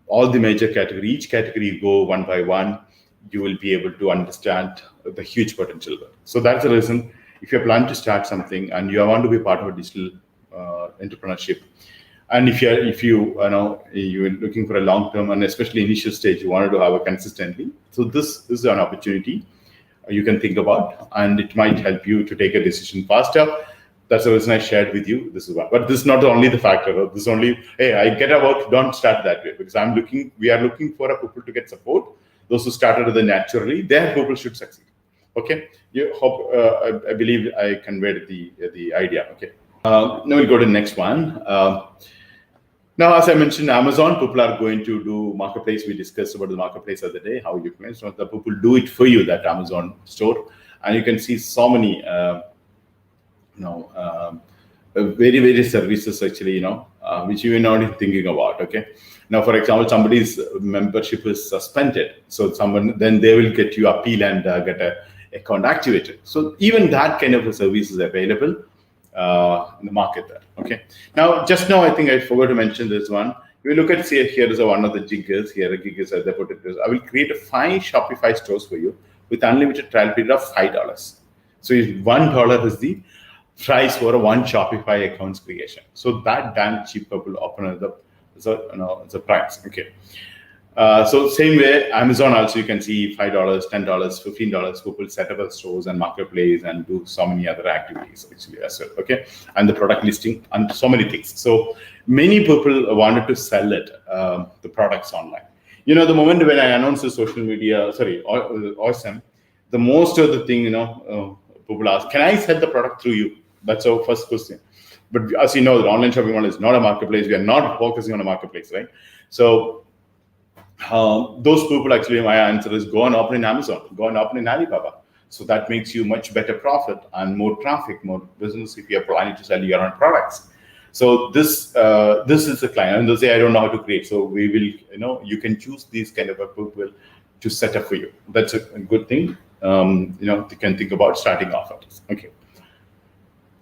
all the major category, each category you go one by one, you will be able to understand the huge potential there. So that's the reason, if you plan to start something and you want to be part of a digital entrepreneurship, and if you're looking for a long term and especially initial stage, you wanted to have it consistently. So this is an opportunity you can think about, and it might help you to take a decision faster. That's the reason I shared with you. This is one, but this is not only the factor. This is only, hey, I get a work. Don't start that way, because we are looking for a people to get support. Those who started naturally, their people should succeed. Okay. I believe I conveyed the idea. Okay. Now we'll go to the next one. Now, as I mentioned, Amazon, people are going to do marketplace. We discussed about the marketplace the other day, how you can. So the people do it for you, that Amazon store, and you can see so many, very, very services actually, which you are not even thinking about. Okay. Now, for example, somebody's membership is suspended, so then they will get you appeal and get a account activated. So even that kind of a service is available in the market there. Okay. Now, just now, I think I forgot to mention this one. You look at, say, here is one of the jiggers. Here, the gig is they put it. I will create 5 Shopify stores for you with unlimited trial period of $5. So $1 is the price for one Shopify account's creation. So that damn cheap people open it's a price. Okay. So same way, Amazon also you can see $5, $10, $15. People set up stores and marketplace and do so many other activities actually as well. Okay, and the product listing and so many things. So many people wanted to sell it, the products online. The moment when I announced the social media, Awesome, the most of the thing people ask, can I sell the product through you? That's our first question. But as you know, the online shopping model is not a marketplace. We are not focusing on a marketplace, right? So those people actually, my answer is go and open in Amazon, go and open in Alibaba. So that makes you much better profit and more traffic, more business if you are planning to sell your own products. So this is a client, and they'll say, I don't know how to create. So we will, you can choose these kind of people to set up for you. That's a good thing. You can think about starting off at this. Okay.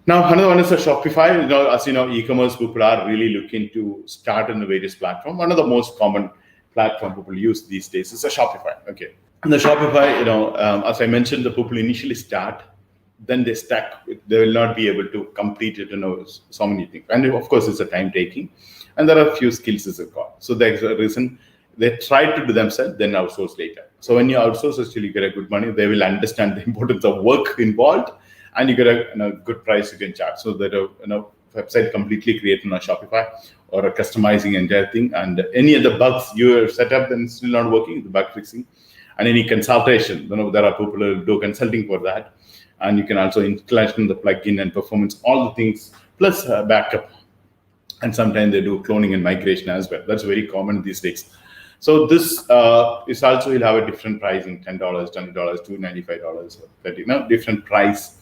Now, another one is a Shopify. As you know, e-commerce people are really looking to start in the various platforms. One of the most common platform people use these days is a Shopify. Okay. And the Shopify, as I mentioned, the people initially start, then they stack. They will not be able to complete it, so many things. And of course, it's a time taking. And there are a few skills is required. So there's a reason they try to do themselves, then outsource later. So when you outsource, actually you get a good money. They will understand the importance of work involved, and you get a good price you can charge. So that website completely created on Shopify or a customizing entire thing, and any of the bugs you have set up then still not working, the bug fixing, and any consultation. There are people who do consulting for that, and you can also install the plugin and performance, all the things plus backup, and sometimes they do cloning and migration as well. That's very common these days. So this is also will have a different pricing: $10, $20, $295, $30. Different price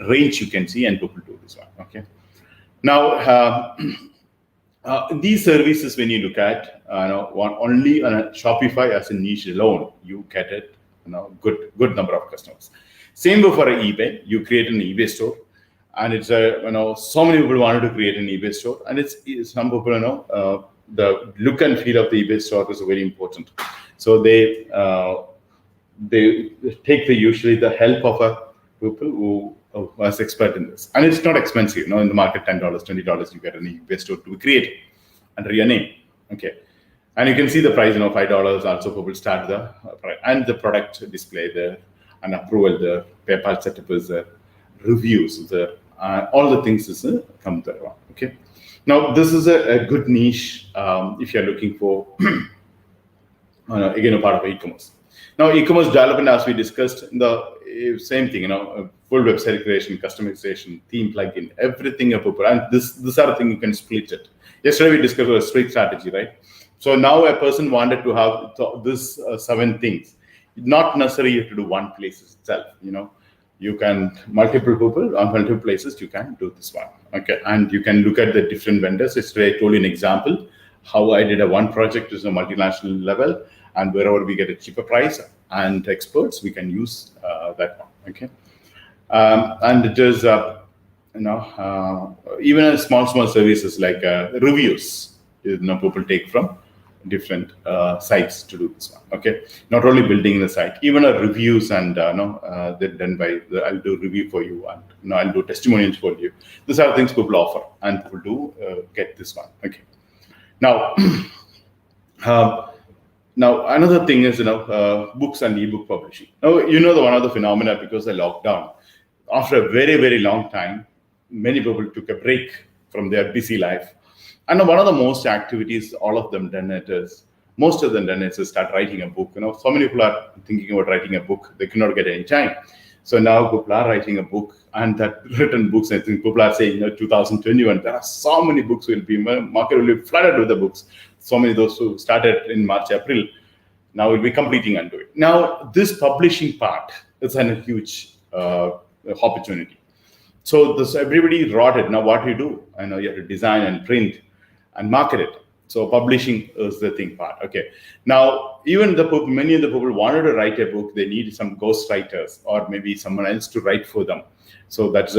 range you can see, and people do this one. Okay. Now, these services, when you look at only on a Shopify as a niche alone, you get it, good number of customers. Same for eBay. You create an eBay store, And it's so many people wanted to create an eBay store, and it's some people the look and feel of the eBay store is very important. So they take usually the help of a people who was expert in this, and it's not expensive. In the market, $10, $20, you get an eBay store to create under your name. Okay, and you can see the price. $5 also people start the and the product display there, and approval there, PayPal setup is there, reviews there, all the things is come there. Okay, now this is a good niche if you're looking for again a part of e-commerce. Now, e-commerce development, as we discussed, the same thing, full website creation, customization, theme plugin, everything. And this are the thing you can split it. Yesterday we discussed a split strategy, right? So now a person wanted to have this 7 things. Not necessarily you have to do one place itself. You can multiple people on multiple places. You can do this one, okay? And you can look at the different vendors. Yesterday I told you an example how I did one project is a multinational level. And wherever we get a cheaper price and experts, we can use that one. Okay, and it is even a small services like reviews. People take from different sites to do this one. Okay, not only building the site, even reviews and they're done by I'll do review for you and I'll do testimonials for you. These are things people offer and people do get this one. Okay, now. Now, another thing is, books and ebook publishing. Now, one of the phenomena because of the lockdown, after a very, very long time, many people took a break from their busy life. And one of the most activities, all of them done it is, most of them done it is start writing a book. So many people are thinking about writing a book. They cannot get any time. So now people are writing a book, and that written books, I think people are saying, 2021, there are so many books will be, market will be flooded with the books. So many of those who started in March, April, now will be completing and do it. Now, this publishing part is a huge opportunity. So this everybody wrote it. Now, what do? You have to design and print and market it. So publishing is the thing part. Okay. Now, even many of the people wanted to write a book. They need some ghost writers or maybe someone else to write for them. So that's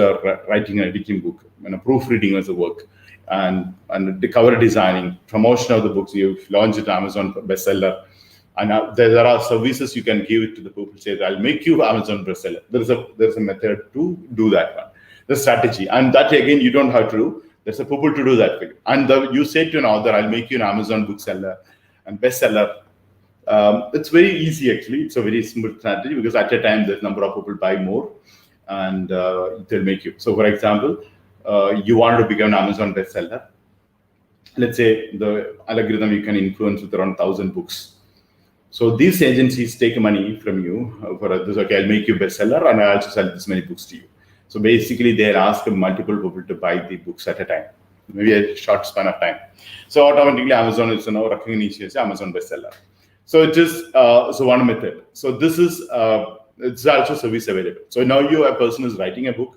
writing an editing book, proofreading as a work. And the cover designing, promotion of the books. You launch it Amazon bestseller, and there are services you can give it to the people. Say, I'll make you Amazon bestseller. There's a method to do that one, the strategy, and that again you don't have to do. There's a people to do that for you. And you say to an author, I'll make you an Amazon bookseller and bestseller. It's very easy actually. It's a very simple strategy because at a time there's number of people buy more, and they'll make you. So for example. You wanted to become an Amazon bestseller. Let's say the algorithm you can influence with around 1,000 books. So these agencies take money from you for this. Okay, I'll make you bestseller, and I also sell this many books to you. So basically, they'll ask multiple people to buy the books at a time, maybe a short span of time. So automatically, Amazon is recognized as Amazon bestseller. So it is one method. So this is it's also service available. So now a person is writing a book.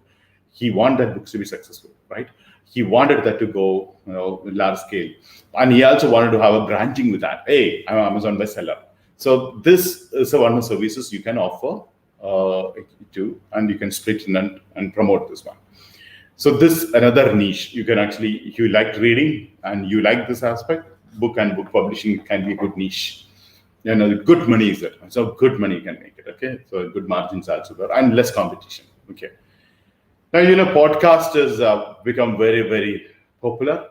He wanted that books to be successful, right? He wanted that to go large scale. And he also wanted to have a branching with that. Hey, I'm an Amazon bestseller. So this is one of the services you can offer to, and you can split in and promote this one. So this another niche. You can actually, if you like reading and you like this aspect, book and book publishing can be a good niche. Good money is there. So good money can make it, okay? So good margins also there and less competition, okay? Now, podcast has become very, very popular.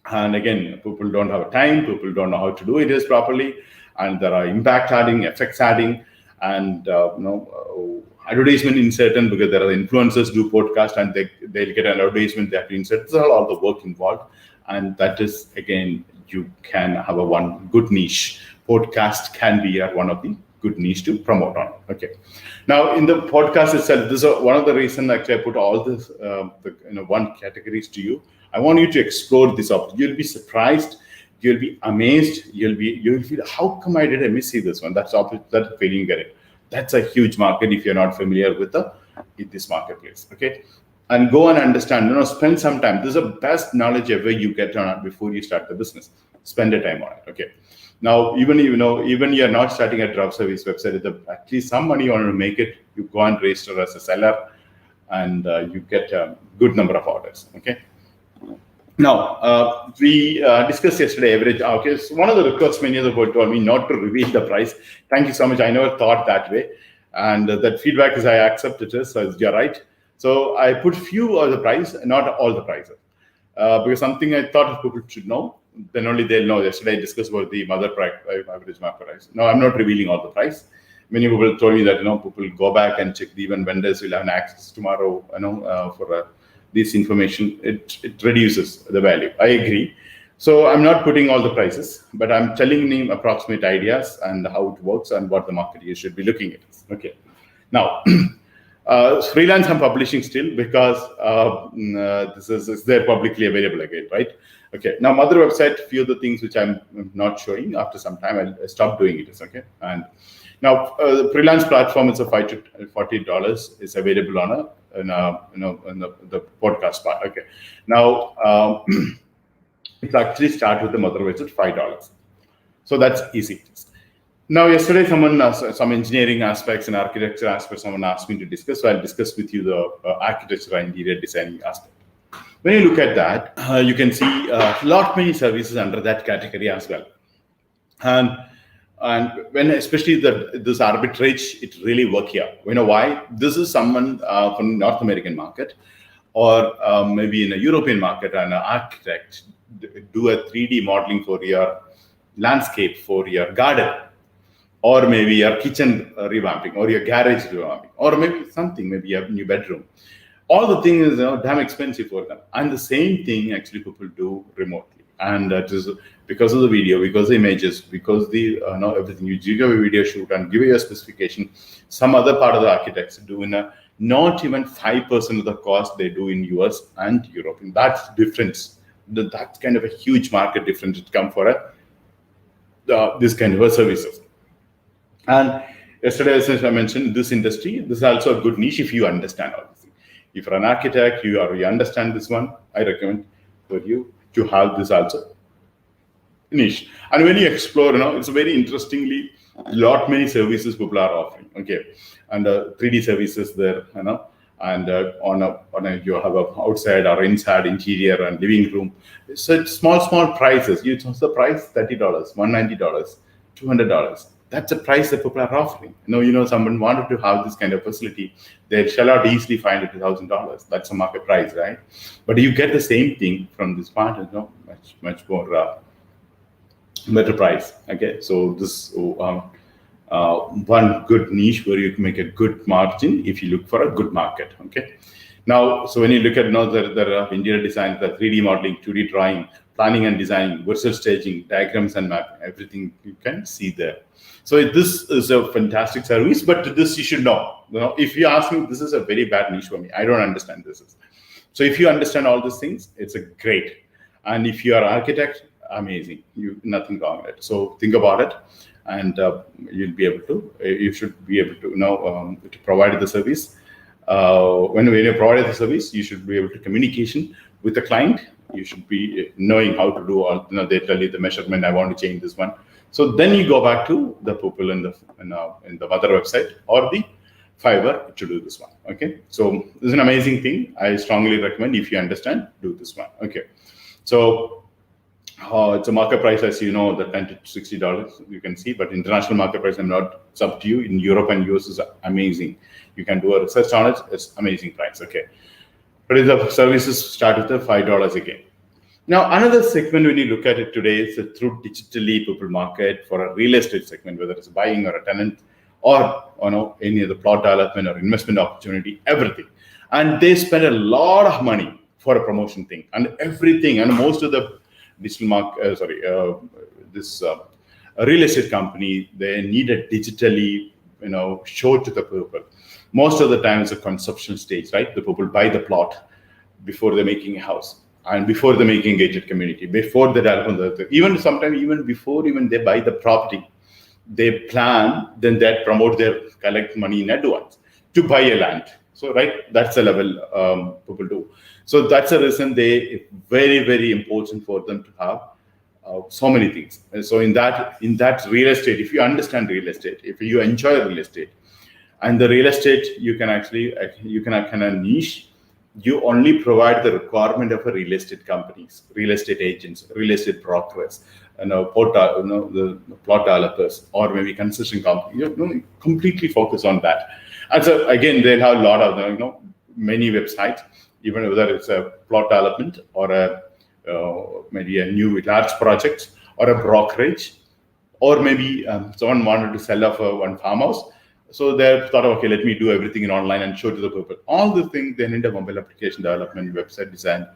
And again, people don't have time. People don't know how to do it properly. And there are impact adding, effects adding, and advertisement insertion because there are influencers do podcast and they'll get an advertisement they have to insert. This is all the work involved. And that is, again, you can have one good niche. Podcast can be one of the good niche to promote on. Okay. Now, in the podcast itself, this is one of the reasons actually I put all this one categories to you. I want you to explore this opportunity. You'll be surprised. You'll be amazed. You'll feel, how come I didn't miss this one? That's that feeling you get it. That's a huge market if you're not familiar with this marketplace. Okay. And go and understand, spend some time. This is the best knowledge ever you get on it before you start the business. Spend the time on it. Okay. Now, even you're not starting a drop service website, at least some money you want to make it, you go and register as a seller and you get a good number of orders. Okay. Now, we discussed yesterday average. Okay, so one of the requests many of the people told me not to reveal the price. Thank you so much. I never thought that way, and that feedback is I accept it is. So you're right. So I put few of the price, not all the prices, because something I thought people should know. Then only they'll know. Yesterday I discussed about the mother price, average market price. No, I'm not revealing all the price. Many people told me that people go back and check. Even vendors will have access tomorrow. For this information, it reduces the value. I agree. So I'm not putting all the prices, but I'm telling them approximate ideas and how it works and what the market you should be looking at. Okay. Now, freelance I'm publishing still because this is there publicly available again, right? Okay. Now, mother website, few of the things which I'm not showing. After some time, I'll stop doing it. Okay. And now, the freelance platform is a $5 to $40 is available on in the podcast part. Okay. Now, it's actually start with the mother website $5. So that's easy. Now, yesterday, some engineering aspects and architecture aspects, someone asked me to discuss. So I'll discuss with you the architecture and interior designing aspect. When you look at that, you can see many services under that category as well. And when especially this arbitrage, it really work here. You know why? This is someone from North American market, or maybe in a European market, and an architect do a 3D modeling for your landscape, for your garden, or maybe your kitchen revamping, or your garage revamping, or maybe something, maybe your new bedroom. All the things is damn expensive for them. And the same thing actually people do remotely. And that is because of the video, because of the images, because the everything. You give a video shoot and give a specification. Some other part of the architects do in a not even 5% of the cost they do in US and Europe. And that's difference. That's kind of a huge market difference to come for this kind of a services. And yesterday, as I mentioned, this industry, this is also a good niche if you understand all this. If you're an architect, you understand this one, I recommend for you to have this also niche. And when you explore, it's very interestingly, many services people are offering. Okay, and 3D services there, and you have a outside or inside, interior and living room. So it's small prices. You choose the price $30, $190, $200. That's the price that people are offering. Someone wanted to have this kind of facility, they shall not easily find it $1,000. That's a market price, right? But you get the same thing from this part, much more better price. Okay, so this one good niche where you can make a good margin if you look for a good market. Okay. Now, so when you look at the interior design, the 3D modeling, 2D drawing, planning and design, virtual staging, diagrams and mapping, everything you can see there. So this is a fantastic service, but this you should know. If you ask me, this is a very bad niche for me. I don't understand this. So if you understand all these things, it's a great. And if you are an architect, amazing. Nothing wrong with it. So think about it, and you'll be able to. You should be able to to provide the service. When you provide the service, you should be able to communication with the client. You should be knowing how to do all. They tell you the measurement. I want to change this one. So then you go back to the people in the mother website or the Fiverr to do this one. Okay. So this is an amazing thing. I strongly recommend, if you understand, do this one. Okay. So it's a market price, as you know, the $10 to $60 you can see, but international market price, I'm not. It's up to you. In Europe and US is amazing. You can do a research on it. It's amazing price. Okay. But if the services start with the $5 again. Now, another segment when you look at it today is through digitally people market for a real estate segment, whether it's buying or a tenant or any other plot development or investment opportunity, everything. And they spend a lot of money for a promotion thing and everything. And most of the digital real estate company, they need a digitally, show to the people. Most of the time it's a conception stage, right? The people buy the plot before they're making a house. And before they're making a gated community, before they develop, even sometimes even before they buy the property, they plan, then they promote collect money in advance to buy a land. So right, that's the level people do. So that's the reason it's very, very important for them to have so many things. And so in that real estate, if you understand real estate, if you enjoy real estate, And the real estate, you can kind of niche. You only provide the requirement of a real estate companies, real estate agents, real estate brokers, the plot developers, or maybe construction companies. You completely focus on that. And so again, they'll have a lot of many websites, even whether it's a plot development or maybe a new large project or a brokerage, or maybe someone wanted to sell off one farmhouse. So they thought, okay, let me do everything in online and show to the people. All the things they need a mobile application development, website design,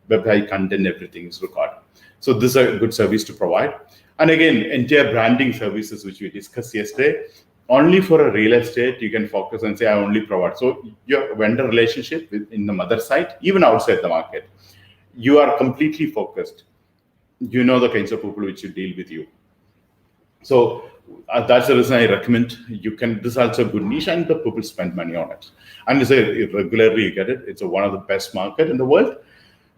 website content, everything is recorded. So this is a good service to provide. And again, entire branding services, which we discussed yesterday, only for a real estate, you can focus and say, I only provide. So your vendor relationship in the mother site, even outside the market, you are completely focused. You know the kinds of people which you deal with you. So that's the reason I recommend this is also a good niche, and the people spend money on it. And regularly you get it. It's one of the best market in the world.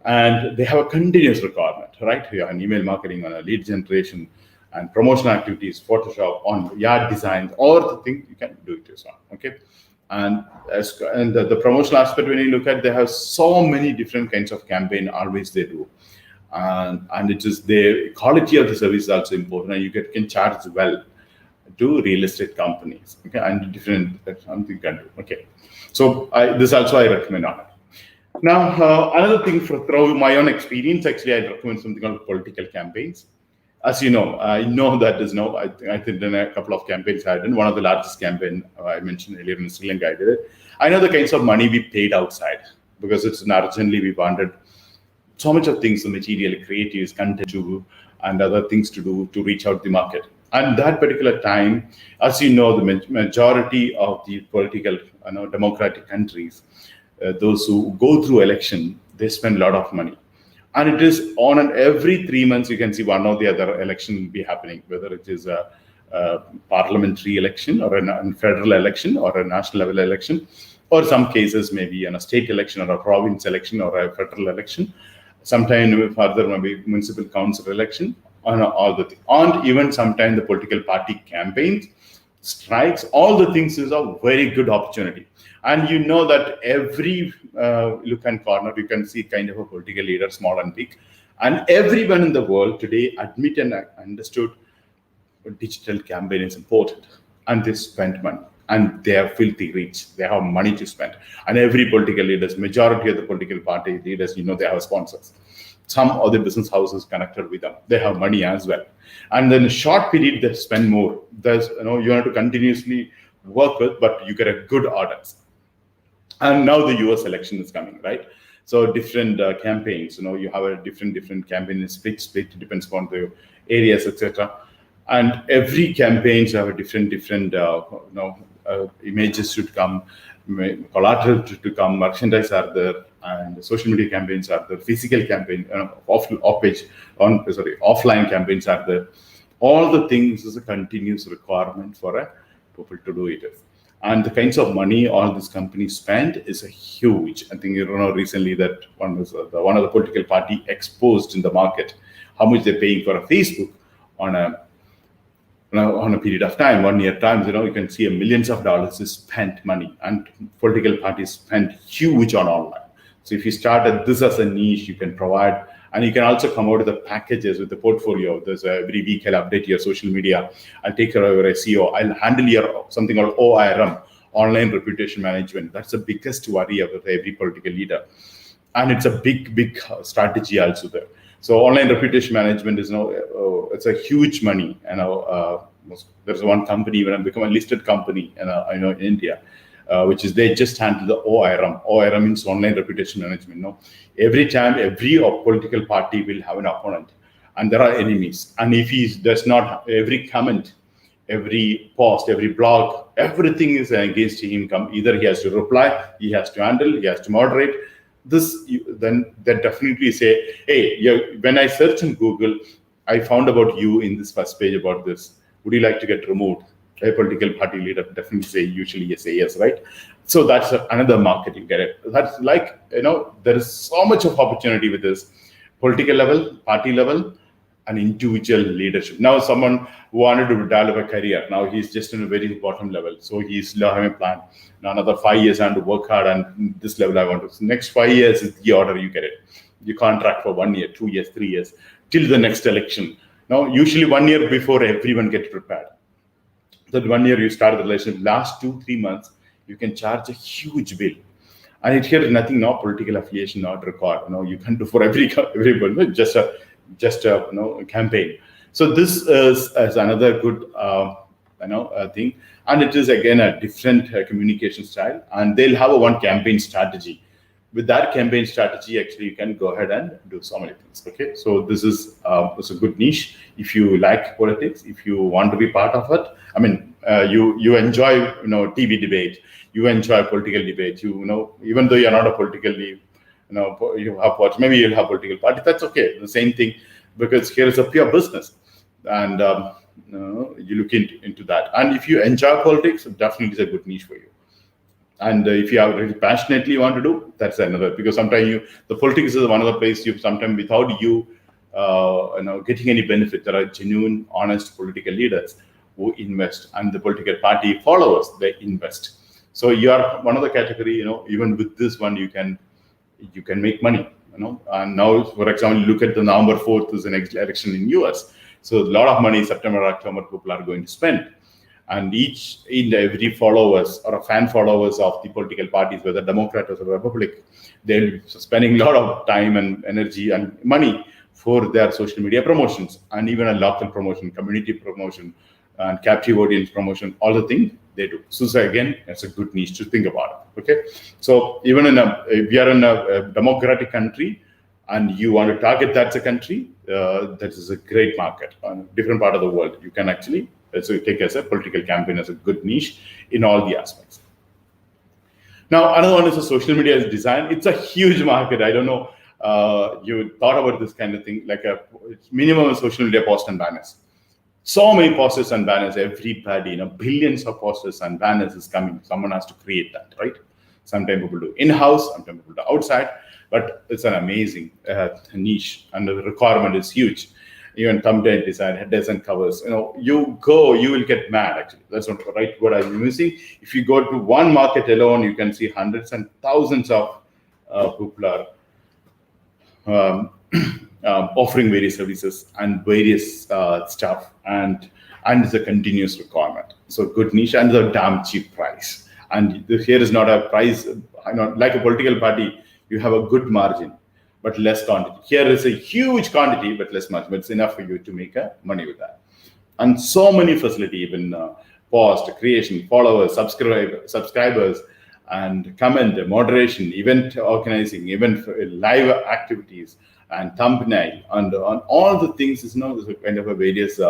And they have a continuous requirement, right? You have an email marketing, on a lead generation, and promotional activities, Photoshop, on yard designs, or the thing you can do it yourself. Okay. And the promotional aspect, when you look at, they have so many different kinds of campaign, always they do. And it is the quality of the service is also important, and you can charge well to real estate companies, okay, and different something you can do. Okay, so this also I recommend on it. Now, another thing through my own experience, actually, I recommend something called political campaigns. As you know, I know that is now, I think in a couple of campaigns I did. One of the largest campaign I mentioned earlier in Sri Lanka, I did it. I know the kinds of money we paid outside, because it's urgently we wanted so much of things, the material, creatives, content to, and other things to do to reach out the market. And that particular time, as you know, the majority of the political, democratic countries, those who go through election, they spend a lot of money. And it is on and every 3 months, you can see one or the other election will be happening, whether it is a parliamentary election or a federal election or a national level election, or some cases maybe a state election or a province election or a federal election. Sometime further maybe municipal council election, on all the things. And even sometimes the political party campaigns, strikes, all the things is a very good opportunity. And you know that every look and corner, you can see kind of a political leader, small and big. And everyone in the world today admit and understood digital campaign is important. And they spend money. And they are filthy rich. They have money to spend. And every political leaders, majority of the political party leaders, they have sponsors. Some other business houses connected with them. They have money as well. And then a short period, they spend more. There's, you have to continuously work with, but you get a good orders. And now the US election is coming, right? So different campaigns, you have a different campaign, split, depends upon the areas, etc. And every campaign have a different images should come, collateral to come, merchandise are there, and social media campaigns are there, physical campaign, offline campaigns are there. All the things is a continuous requirement for people to do it. And the kinds of money all these companies spend is a huge. I think recently that one of the political party exposed in the market how much they're paying for a Facebook on a period of time, 1 year time. You can see millions of dollars is spent money, and political parties spend huge on online. So if you start this as a niche, you can provide. And you can also come out with the packages with the portfolio. There's every week I'll update your social media. I'll take care of your SEO. I'll handle your something called ORM, online reputation management. That's the biggest worry of every political leader. And it's a big strategy also there. So online reputation management is it's a huge money. There's one company, even become a listed company, in India, which is they just handle the ORM. ORM means online reputation management. Every time, every political party will have an opponent, and there are enemies. And if he does not, every comment, every post, every blog, everything is against him. Either he has to reply, he has to handle, he has to moderate. Then they definitely say, hey, when I search in Google, I found about you in this first page about this. Would you like to get removed? A political party leader definitely say yes, right? So that's another market you get it. That's like, there is so much of opportunity with this political level, party level, an individual leadership. Now, someone who wanted to develop a career, now he's just in a very bottom level. So he's having a plan. Now, another 5 years, I want to work hard, and this level I want to. So next 5 years is the order you get it. You contract for 1 year, 2 years, 3 years, till the next election. Now, usually 1 year before everyone gets prepared. That 1 year you start the relationship, last 2-3 months, you can charge a huge bill. And it here nothing, no political affiliation, not required. You can do for everybody, just a campaign. So this is another good thing, and it is again a different communication style, and they'll have a one campaign strategy. With that campaign strategy, actually, you can go ahead and do so many things. Okay, so this is a good niche if you like politics, if you want to be part of it. I mean, you enjoy TV debate, you enjoy political debate. Even though you're not a politically, you have maybe you'll have political party. That's okay. The same thing, because here is a pure business, and you look into that. And if you enjoy politics, definitely is a good niche for you. And if you are really passionately want to do, that's another, because sometimes the politics is one of the places you sometimes without you getting any benefit. There are genuine, honest political leaders who invest, and the political party followers, they invest. So you are one of the category. Even with this one, you can make money. And now, for example, look at the November 4th is the next election in US. So a lot of money September, October people are going to spend. And every followers or fan followers of the political parties, whether Democrat or Republic, they'll be spending a lot of time and energy and money for their social media promotions, and even a local promotion, community promotion, and captive audience promotion, all the things they do. So again, it's a good niche to think about it. Okay, so even if we are in a democratic country and you want to target that's a country, that is a great market. On a different part of the world, you can actually take as a political campaign as a good niche in all the aspects. Now, another one is a social media design. It's a huge market. I don't know, you thought about this kind of thing, like a minimum social media post and banners. So many posters and banners, everybody, billions of posters and banners is coming. Someone has to create that, right? Sometimes people do in-house, sometimes people do outside, but it's an amazing niche, and the requirement is huge. Even thumbnail design, headers and covers. You will get mad. Actually, that's not the right word I'm using. If you go to one market alone, you can see hundreds and thousands of people are offering various services and various stuff, and it's a continuous requirement. So good niche and a damn cheap price. And here is not a price. Like a political party, you have a good margin, but less quantity. Here is a huge quantity, but less margin. But it's enough for you to make money with that. And so many facility, even post creation, followers, subscribers, and comment, moderation, event organizing, event live activities, and thumbnail, and on all the things is there's a kind of a various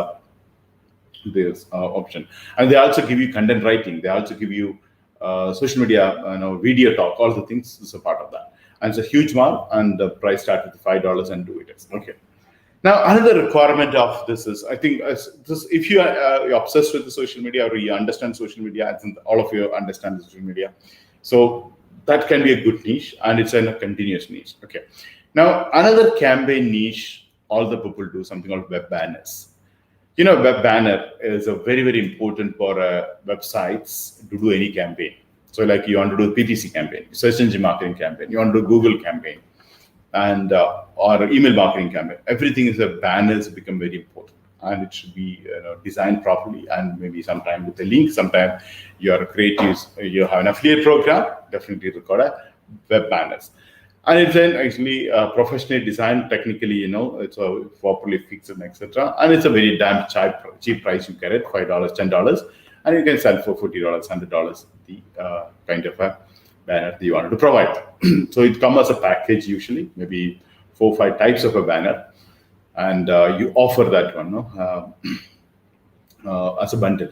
option. And they also give you content writing. They also give you social media, video talk. All the things is a part of that. And it's a huge mark, and the price starts with $5 and do it. Okay. Now, another requirement of this is, I think, if you are obsessed with the social media, or you understand social media, I think all of you understand the social media. So that can be a good niche, and it's a continuous niche. Okay. Now, another campaign niche, all the people do something called web banners. Web banner is a very, very important for websites to do any campaign. So like you want to do PPC campaign, search engine marketing campaign, you want to do Google campaign, and or email marketing campaign. Everything is a banners become very important, and it should be designed properly, and maybe sometime with a link. Sometime you are creatives, you have an affiliate program, definitely record a web banners. And it's then actually professionally designed, technically, it's properly fixed and etc. And it's a very damn cheap price. You get it, $5, $10, and you can sell for $40, $100 the kind of a banner that you wanted to provide. So it comes as a package usually, maybe 4 or 5 types of a banner, and you offer that one as a bundle.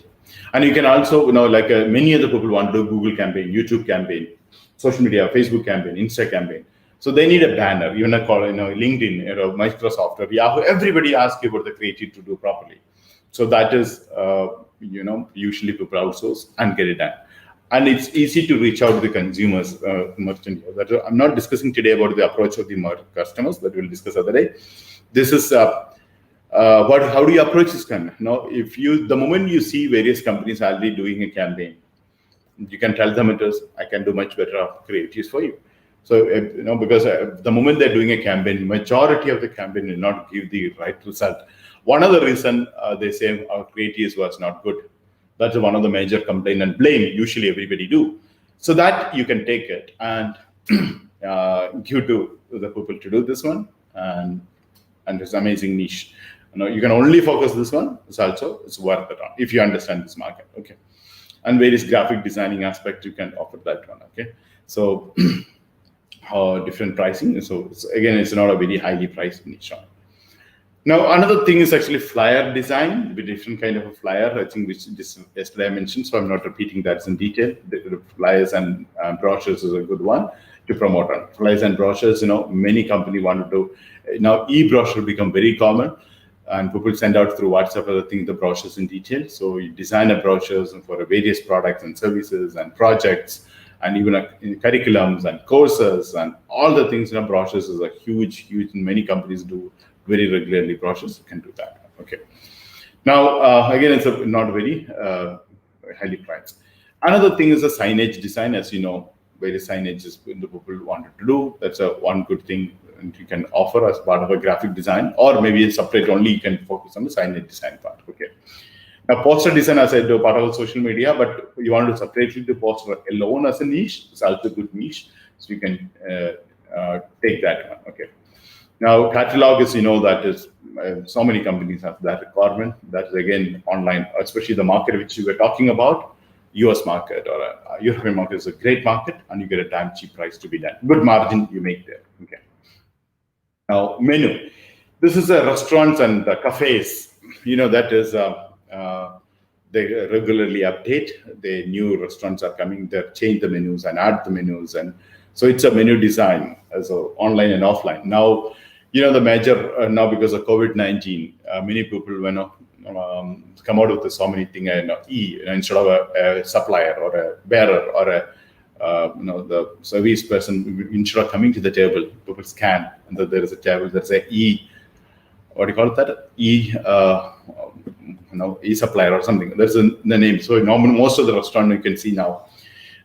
And you can also, like many other people want to do Google campaign, YouTube campaign, social media, Facebook campaign, Insta campaign. So they need a banner, even a call, LinkedIn, Microsoft, or Yahoo. Everybody asks you about the creative to do properly. So that is, usually people outsource and get it done. And it's easy to reach out to the consumers, merchant. I'm not discussing today about the approach of the customers, that we'll discuss other day. This is How do you approach this campaign? Now, the moment you see various companies already doing a campaign, you can tell them I can do much better creatives for you. So, because the moment they're doing a campaign, majority of the campaign will not give the right result. One other reason they say our creatives was not good. That's one of the major complaint and blame usually everybody do. So that you can take it and give to the people to do this one, and it's amazing niche. You can only focus this one. It's worth it if you understand this market. Okay, and various graphic designing aspect you can offer that one. Okay, so different pricing. So it's not a very highly priced niche. Now, another thing is actually flyer design with different kind of a flyer. I think which yesterday I mentioned, so I'm not repeating that in detail. The flyers and brochures is a good one to promote on. Flyers and brochures, many companies want to do. Now, e-brochure become very common, and people send out through WhatsApp other things, the brochures in detail. So you design a brochures for various products and services and projects, and even curriculums and courses and all the things. Brochures is a huge, many companies do very regularly. Brochures, you can do that. Okay. Now, again, it's not very highly priced. Another thing is the signage design. As you know, various signages the people wanted to do. That's one good thing you can offer as part of a graphic design, or maybe a separate only. You can focus on the signage design part. Okay. Now, poster design, as I do, part of social media, but you want to separately do poster alone as a niche. It's also a good niche, so you can take that one. Okay. Now, catalog is, that is so many companies have that requirement. That is again online, especially the market which you were talking about. US market or European market is a great market, and you get a damn cheap price to be done. Good margin you make there. Okay. Now, menu. This is restaurants and cafes. That is they regularly update. The new restaurants are coming. They change the menus and add the menus, and so it's a menu design as online and offline. Now, the major now because of COVID-19, many people come out with so many things. Instead of a supplier or a bearer or the service person, instead of coming to the table, people scan, and there is a table. There's a what do you call that? E-supplier or something. There's the name. So most of the restaurant you can see now,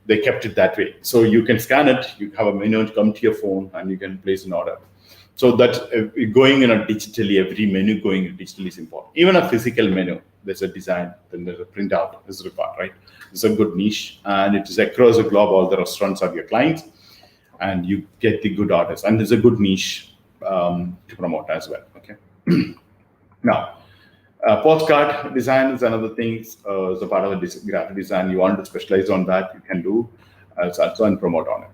they kept it that way. So you can scan it, you have a menu to come to your phone, and you can place an order. So that going digitally, every menu going digitally is important. Even a physical menu, there's a design, then there's a printout, is required, right? It's a good niche, and it is across the globe. All the restaurants are your clients, and you get the good orders, and there's a good niche to promote as well. Okay. Now, postcard design is another thing. As a part of the graphic design, you want to specialize on that, you can do also and promote on it.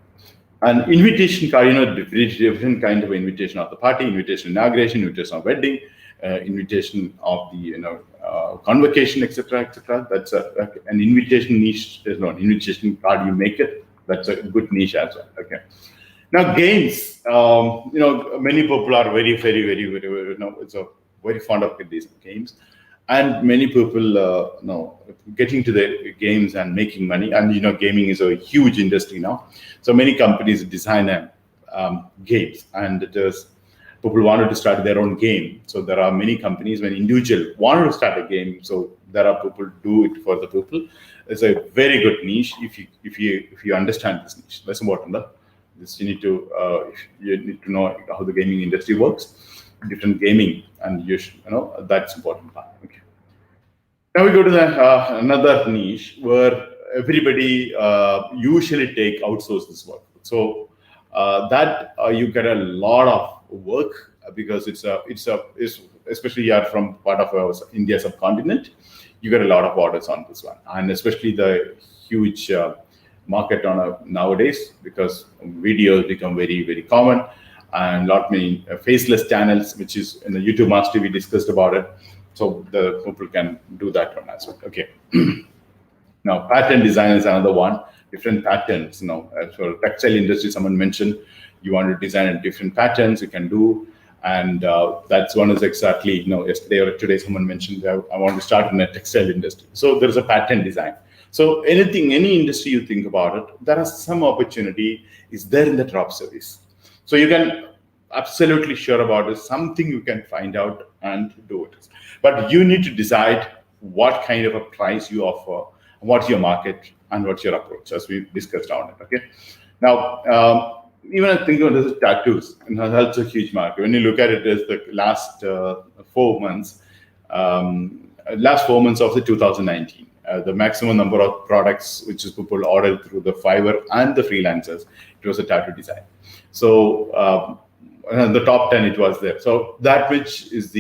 And invitation card, different kind of invitation of the party, invitation inauguration, invitation of wedding, invitation of the convocation, etc., etc. That's an invitation niche. There's no invitation card. You make it. That's a good niche as well. Okay. Now, games. Many people are very, very, very, very, very fond of these games, and many people getting to the games and making money. And gaming is a huge industry now. So many companies design games, and people wanted to start their own game. So there are many companies when individual wanted to start a game. So there are people do it for the people. It's a very good niche if you understand this niche. That's important. You need to know how the gaming industry works, different gaming, and that's important part. Okay. Now we go to another niche where everybody usually outsource this work. So that you get a lot of work because it's especially you are from part of India subcontinent, you get a lot of orders on this one, and especially the huge market nowadays because videos become very, very common, and many faceless channels, which is in the YouTube Master we discussed about it. So the people can do that one as well. Okay. Now, pattern design is another one. Different patterns. For textile industry, someone mentioned you want to design different patterns. You can do, and that's one is exactly yesterday or today someone mentioned I want to start in a textile industry. So there is a pattern design. So any industry you think about it, there is some opportunity is there in the drop service. So you can absolutely sure about is something you can find out and do it. But you need to decide what kind of a price you offer, what's your market, and what's your approach, as we discussed on it. Okay. Now, even I think of this is tattoos, and that's a huge market. When you look at it, as the last 4 months, last 4 months of the 2019, the maximum number of products which is people ordered through the Fiverr and the freelancers, it was a tattoo design. So the top 10 it was there. So that which is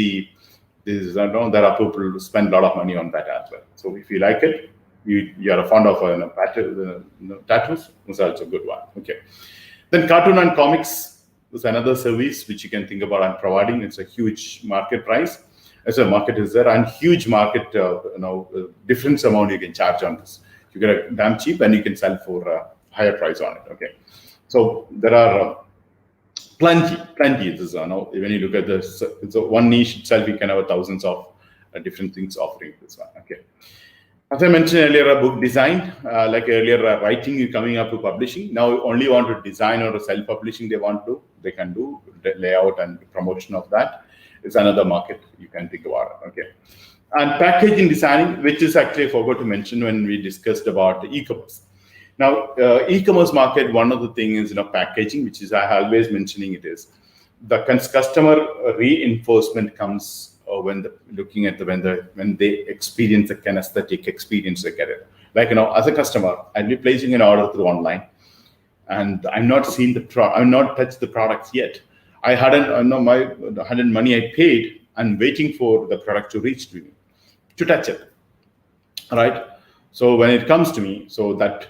I know there are people who spend a lot of money on that as well. So if you like it, you are fond of tattoos, it's also a good one. Okay. Then cartoon and comics is another service which you can think about and providing. It's a huge market price. As a market is there, and huge market, difference amount you can charge on this. You get a damn cheap and you can sell for a higher price on it. Okay. So there are plenty. This is, when you look at this, it's one niche itself, you can have thousands of different things offering this one. Okay. As I mentioned earlier, a book design, like earlier, writing is coming up to publishing. Now only want to design or self-publishing they can do the layout and promotion of that. It's another market you can think about. Okay. And packaging designing, which is actually I forgot to mention when we discussed about e-commerce. Now, e-commerce market, one of the things is packaging, which is I always mentioning it is the customer reinforcement comes when looking at when they experience the kinesthetic experience they get it. Like as a customer, I'll be placing an order through online, and I'm not seeing I've not touched the products yet. I hadn't money I paid and waiting for the product to reach to me to touch it. All right. So when it comes to me, so that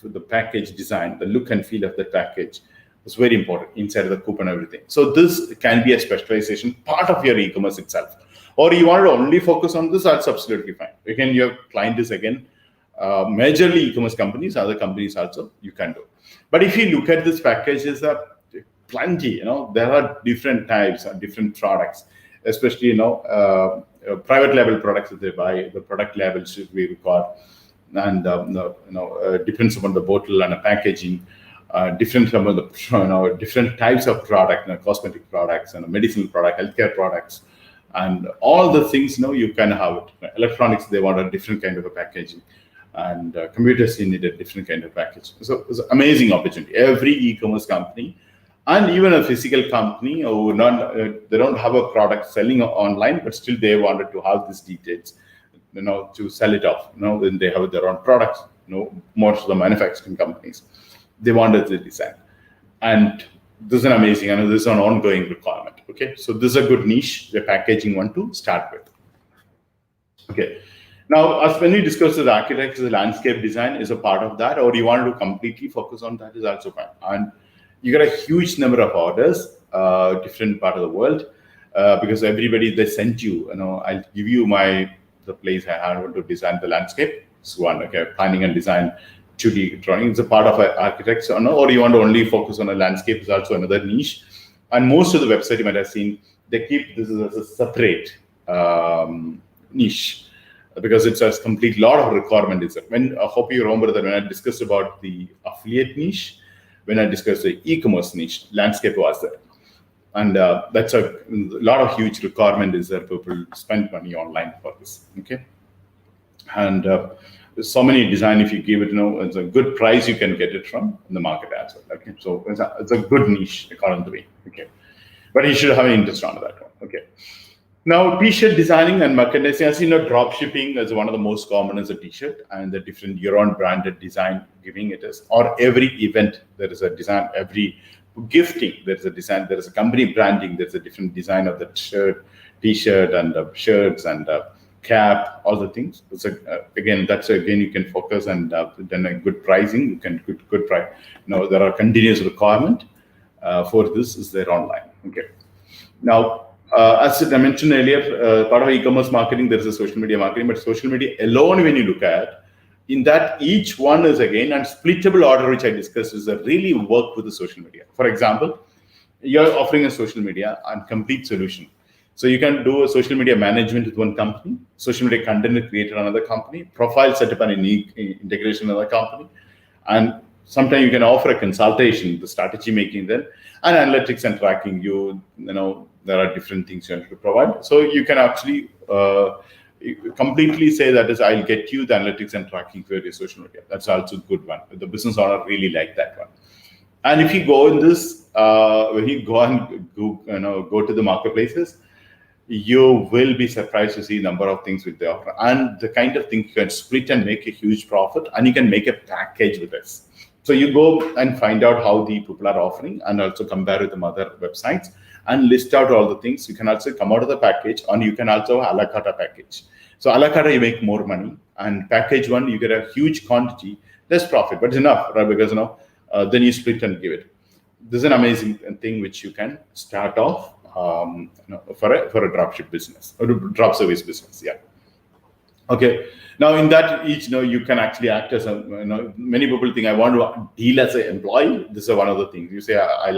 the package design, the look and feel of the package is very important inside of the coupon and everything. So this can be a specialization part of your e-commerce itself. Or you want to only focus on this, that's absolutely fine. Again, your client is majorly e-commerce companies, other companies also you can do. But if you look at this packages, plenty, there are different types and different products, especially, private label products that they buy, the product level should be required. And, depends upon the bottle and the packaging, different types of product, cosmetic products and medicinal product, healthcare products, and all the things, you can have it. Electronics, they want a different kind of a packaging. And computers, you need a different kind of package. So it's an amazing opportunity. Every e-commerce company, and even a physical company who they don't have a product selling online, but still they wanted to have these details, to sell it off. Then they have their own products. Most of the manufacturing companies, they wanted the design, and this is an amazing. This is an ongoing requirement. Okay, so this is a good niche, the packaging one to start with. Okay, now as when we discuss the architecture, the landscape design is a part of that, or you want to completely focus on that is also fine. And you get a huge number of orders, different part of the world, because everybody they sent you. I'll give you the place I want to design the landscape. It's one, okay, planning and design, 2D drawing. It's a part of architecture, or you want to only focus on a landscape is also another niche. And most of the website you might have seen, they keep this as a separate niche because it's a complete lot of requirement. I hope you remember that when I discussed about the affiliate niche. When I discussed the e-commerce niche, landscape was there. And that's a lot of huge requirement is that people spend money online for this, okay? And there's so many design, if you give it, it's a good price you can get it from in the market as well, okay? So it's a good niche according to me, okay? But you should have an interest on that one, okay? Now, t-shirt designing and merchandising, as you know, drop shipping is one of the most common as a t-shirt, and the different your own branded design giving it is, or every event there is a design, every gifting there's a design, there is a company branding, there's a different design of the shirt, t-shirt and shirts and cap, all the things. So again, you can focus and then a good pricing, you can good price. There are continuous requirement for this is there online, okay? Now, as I mentioned earlier, part of e-commerce marketing, there is a social media marketing, but social media alone, when you look at, in that each one is again, and splittable order, which I discussed, is that really work with the social media. For example, you're offering a social media and complete solution. So you can do a social media management with one company, social media content creator another company, profile setup and integration another company, and sometimes you can offer a consultation, the strategy making then, and analytics and tracking. There are different things you have to provide. So you can actually completely say that is, I'll get you the analytics and tracking for your social media. That's also a good one. The business owner really like that one. And if you go in this, when you go and go to the marketplaces, you will be surprised to see number of things with the offer and the kind of thing you can split and make a huge profit, and you can make a package with this. So you go and find out how the people are offering and also compare with the other websites and list out all the things. You can also come out of the package, and you can also a la carte package. So a la carte, you make more money, and package one, you get a huge quantity, less profit, but it's enough, right? Because then you split and give it. This is an amazing thing which you can start off for a dropship business or drop service business. Yeah. Okay. Now in that you can actually act as a, many people think I want to deal as an employee. This is one of the things. You say I'll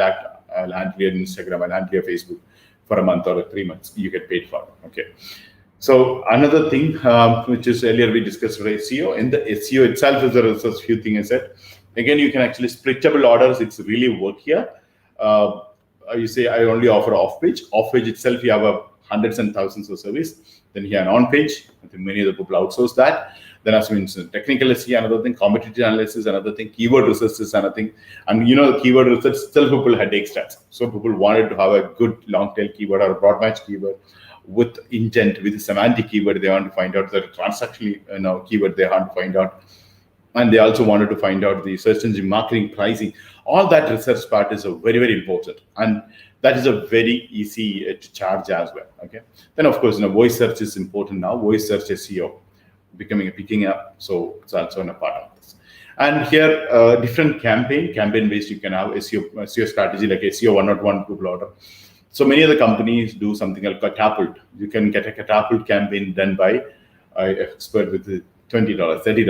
handle your Instagram, I'll handle your Facebook for a month or 3 months. You get paid for it. Okay. So another thing, which is earlier we discussed with SEO. In the SEO itself, there's a few things I said. Again, you can actually splittable orders. It's really work here. You say I only offer off page. Off page itself, you have hundreds and thousands of service. Then here an on page. I think many of the people outsource that. Then as means technical SEO, another thing. Competitive analysis, another thing. Keyword research is another thing. And the keyword research still people had stats. So people wanted to have a good long tail keyword or a broad match keyword with intent, with a semantic keyword. They want to find out the transactional keyword. They want to find out. And they also wanted to find out the search engine marketing, pricing. All that research part is very, very important. And that is a very easy to charge as well. Okay. Then, of course, voice search is important now. Voice search SEO picking up. So it's also a part of this. And here, different campaign based, you can have SEO strategy like SEO 101 Google order. So many of the companies do something like Catapult. You can get a Catapult campaign done by an expert with $20, $30,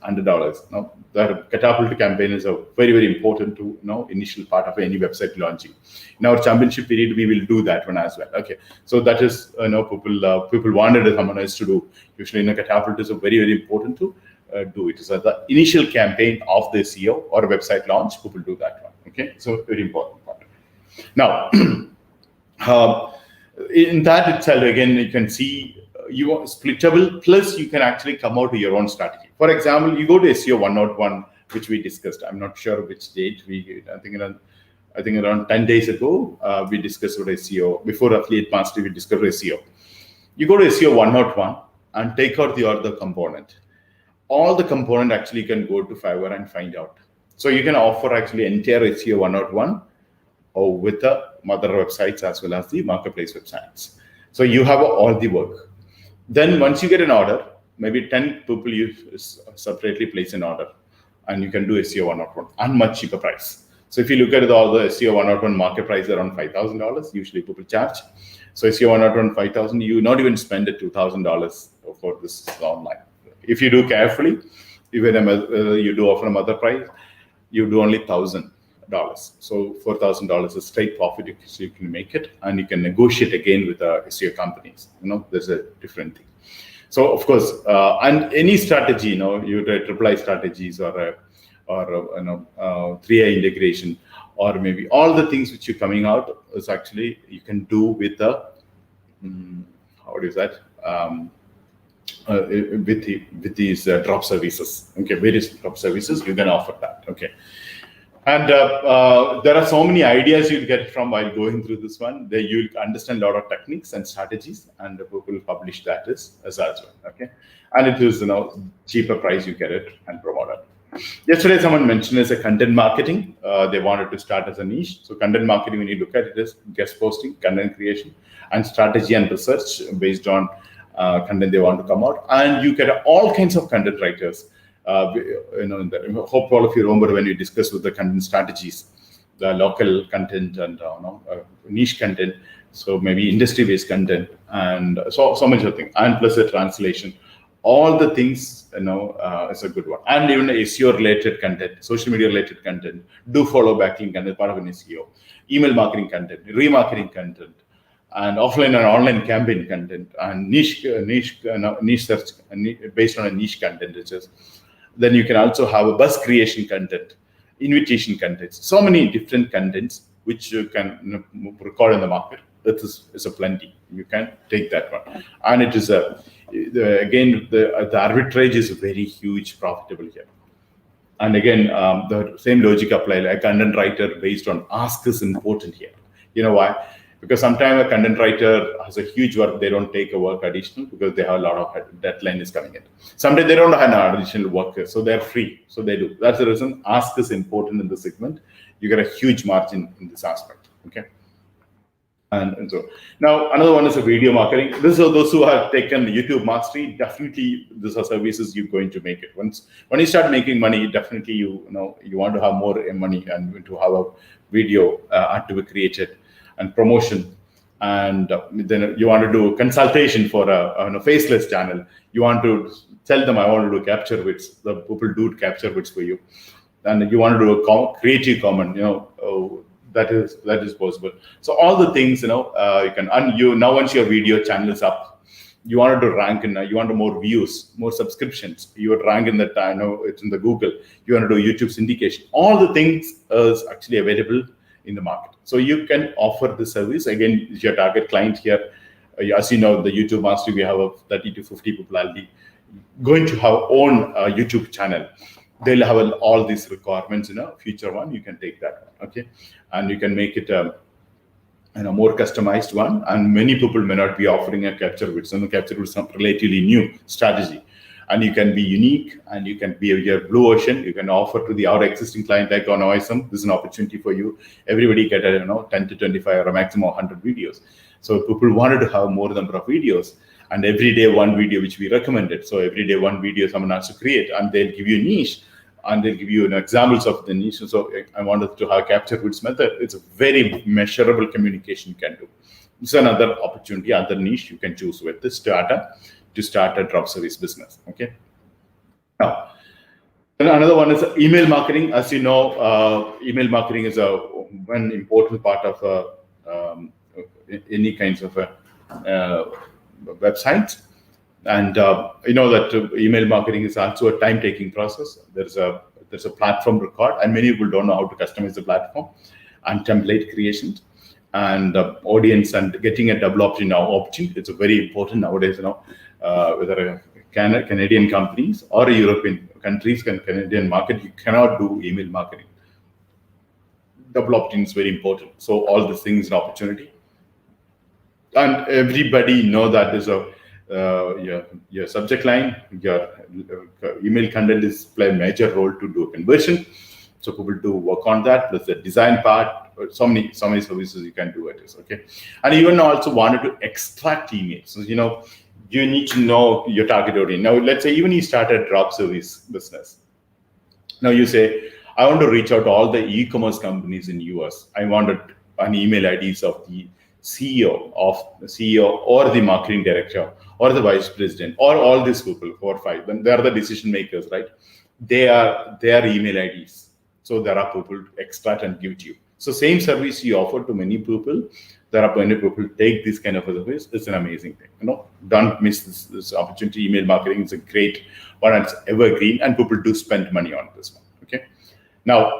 $100. Now, the Catapult campaign is a very, very important to initial part of any website launching. In our championship period, we will do that one as well. Okay, so that is people wanted someone else to do. Usually, Catapult is a very, very important to do it. So the initial campaign of the SEO or website launch, people do that one. Okay, so very important part. Now, in that itself, again, you can see. You are splittable, plus you can actually come out with your own strategy. For example, you go to SEO 101, which we discussed. I'm not sure which date I think around 10 days ago, we discussed about SEO. Before Affiliate Mastery, we discussed SEO. You go to SEO 101 and take out the other component. All the component actually can go to Fiverr and find out. So you can offer actually entire SEO 101 or with the mother websites as well as the marketplace websites. So you have all the work. Then once you get an order, maybe 10 people you separately place an order, and you can do SEO 101 and much cheaper price. So if you look at all the SEO 101 market price around $5,000, usually people charge. So SEO 101 $5,000, you not even spend $2,000 for this online. If you do carefully, even you do offer a mother price, you do only $1,000. So $4,000 is straight profit you can make it, and you can negotiate again with the SEO companies. There's a different thing. So of course, and any strategy, you do triple I strategies or 3i integration, or maybe all the things which you're coming out is actually you can do with the with these drop services. Okay, various drop services you can offer that. Okay. And there are so many ideas you'll get from while going through this one. You'll understand a lot of techniques and strategies, and the book will publish that as well. Okay, and it is cheaper price you get it and promote it. Yesterday, someone mentioned as a content marketing. They wanted to start as a niche. So content marketing, when you look at it, is guest posting, content creation, and strategy and research based on content they want to come out, and you get all kinds of content writers. Hope all of you remember when we discussed with the content strategies, the local content and niche content, so maybe industry-based content, and so much of things, and plus the translation, all the things is a good one. And even SEO-related content, social media-related content, do follow backlink content, part of an SEO, email marketing content, remarketing content, and offline and online campaign content, and niche search based on a niche content, which is. Then you can also have a buzz creation content. invitation contents, so many different contents which you can record in the market. That is a plenty. You can take that one, and it is again the arbitrage is very huge, profitable here. And again, the same logic apply. Like content writer based on ask is important here. You know why? Because sometimes a content writer has a huge work, they don't take a work additional because they have a lot of deadline is coming in. Sometimes they don't have an additional worker, so they're free, so they do. That's the reason ask is important in the segment. You get a huge margin in this aspect. Okay. And so now another one is a video marketing. This are those who have taken YouTube mastery. Definitely, these are services you're going to make it. When you start making money, definitely you want to have more money and to have a video to be created and promotion. And then you want to do consultation for a faceless channel. You want to tell them, I want to do capture bits. The people do capture bits for you, and you want to do a creative comment. That is possible. So all the things, you can, and now once your video channel is up, you wanted to rank in, you want more views, more subscriptions, you would rank in that, it's in the Google, you want to do YouTube syndication. All the things is actually available in the market. So you can offer the service. Again, your target client here, as you know, the YouTube mastery, we have 30 to 50 people are going to have own YouTube channel. They'll have all these requirements in a future one. You can take that one, okay, and you can make it a more customized one. And many people may not be offering a capture bits. And the capture bits is some relatively new strategy, and you can be unique, and you can be your blue ocean. You can offer to our existing client like on OSM. This is an opportunity for you. Everybody get 10 to 25 or a maximum of 100 videos. So people wanted to have more number of videos. And every day one video which we recommended. So every day one video someone has to create, and they'll give you a niche, and they'll give you examples of the niche. So I wanted to have capture goods method. It's a very measurable communication you can do. It's another opportunity, other niche you can choose with this data to start a drop service business. Okay. Now, another one is email marketing. As you know, email marketing is one important part of any kinds of websites. And you know that email marketing is also a time-taking process. There's a platform record, and many people don't know how to customize the platform and template creation and audience and getting a double opt-in opt-in. It's very important nowadays. Whether Canadian companies or European countries, Canadian market, you cannot do email marketing. Double opt-in is very important. So all these things an opportunity, and everybody know that there's your subject line, your email content is play a major role to do conversion. So people do work on that. Plus the design part. So many services you can do it. Okay, and even also wanted to extract emails. So you need to know your target audience. Now let's say even you start a drop service business. Now you say, I want to reach out to all the e-commerce companies in US. I wanted an email IDs of the CEO or the marketing director or the vice president or all these people, 4 or 5. Then they are the decision makers, right? They are their email IDs. So there are people to extract and give to you. So same service you offer to many people. There are many people take this kind of a service. It's an amazing thing. Don't miss this opportunity. Email marketing is a great one. It's evergreen, and people do spend money on this one. Okay. Now,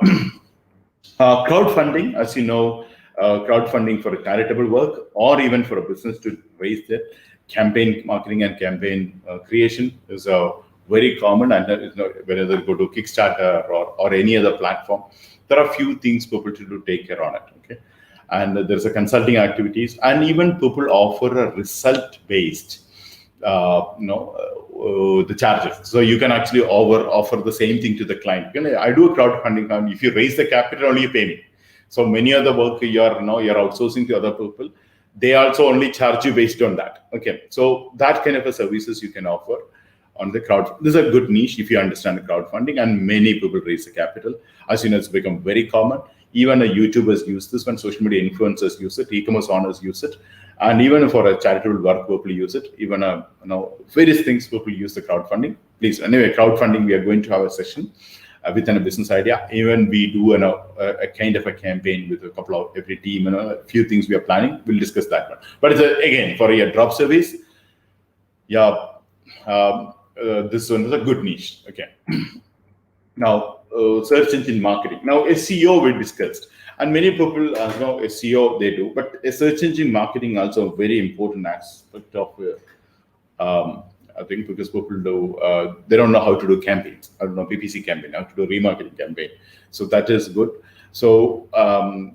crowdfunding, as you know, crowdfunding for a charitable work or even for a business to raise their campaign marketing and campaign creation is very common. And whether they go to Kickstarter or any other platform, there are few things people to take care on it. Okay, and there's a consulting activities, and even people offer a result-based, the charges. So you can actually offer the same thing to the client. I do a crowdfunding. If you raise the capital, only you pay me. So many of the work you're outsourcing to other people, they also only charge you based on that. Okay, so that kind of a services you can offer on the crowd. This is a good niche if you understand the crowdfunding, and many people raise the capital. As you know, it's become very common. Even YouTubers use this one, social media influencers use it, e-commerce owners use it, and even for a charitable work, people use it. Even various things people use the crowdfunding. Please, anyway, crowdfunding, we are going to have a session within a business idea. Even we do a kind of a campaign with a couple of every team, a few things we are planning. We'll discuss that one. But it's again for your drop service. Yeah, this one is a good niche. Okay. Now search engine marketing. Now, SEO we discussed, and many people know SEO they do, but a search engine marketing also a very important aspect of. I think because people do, they don't know how to do campaigns. I don't know PPC campaign, how to do remarketing campaign. So that is good. So,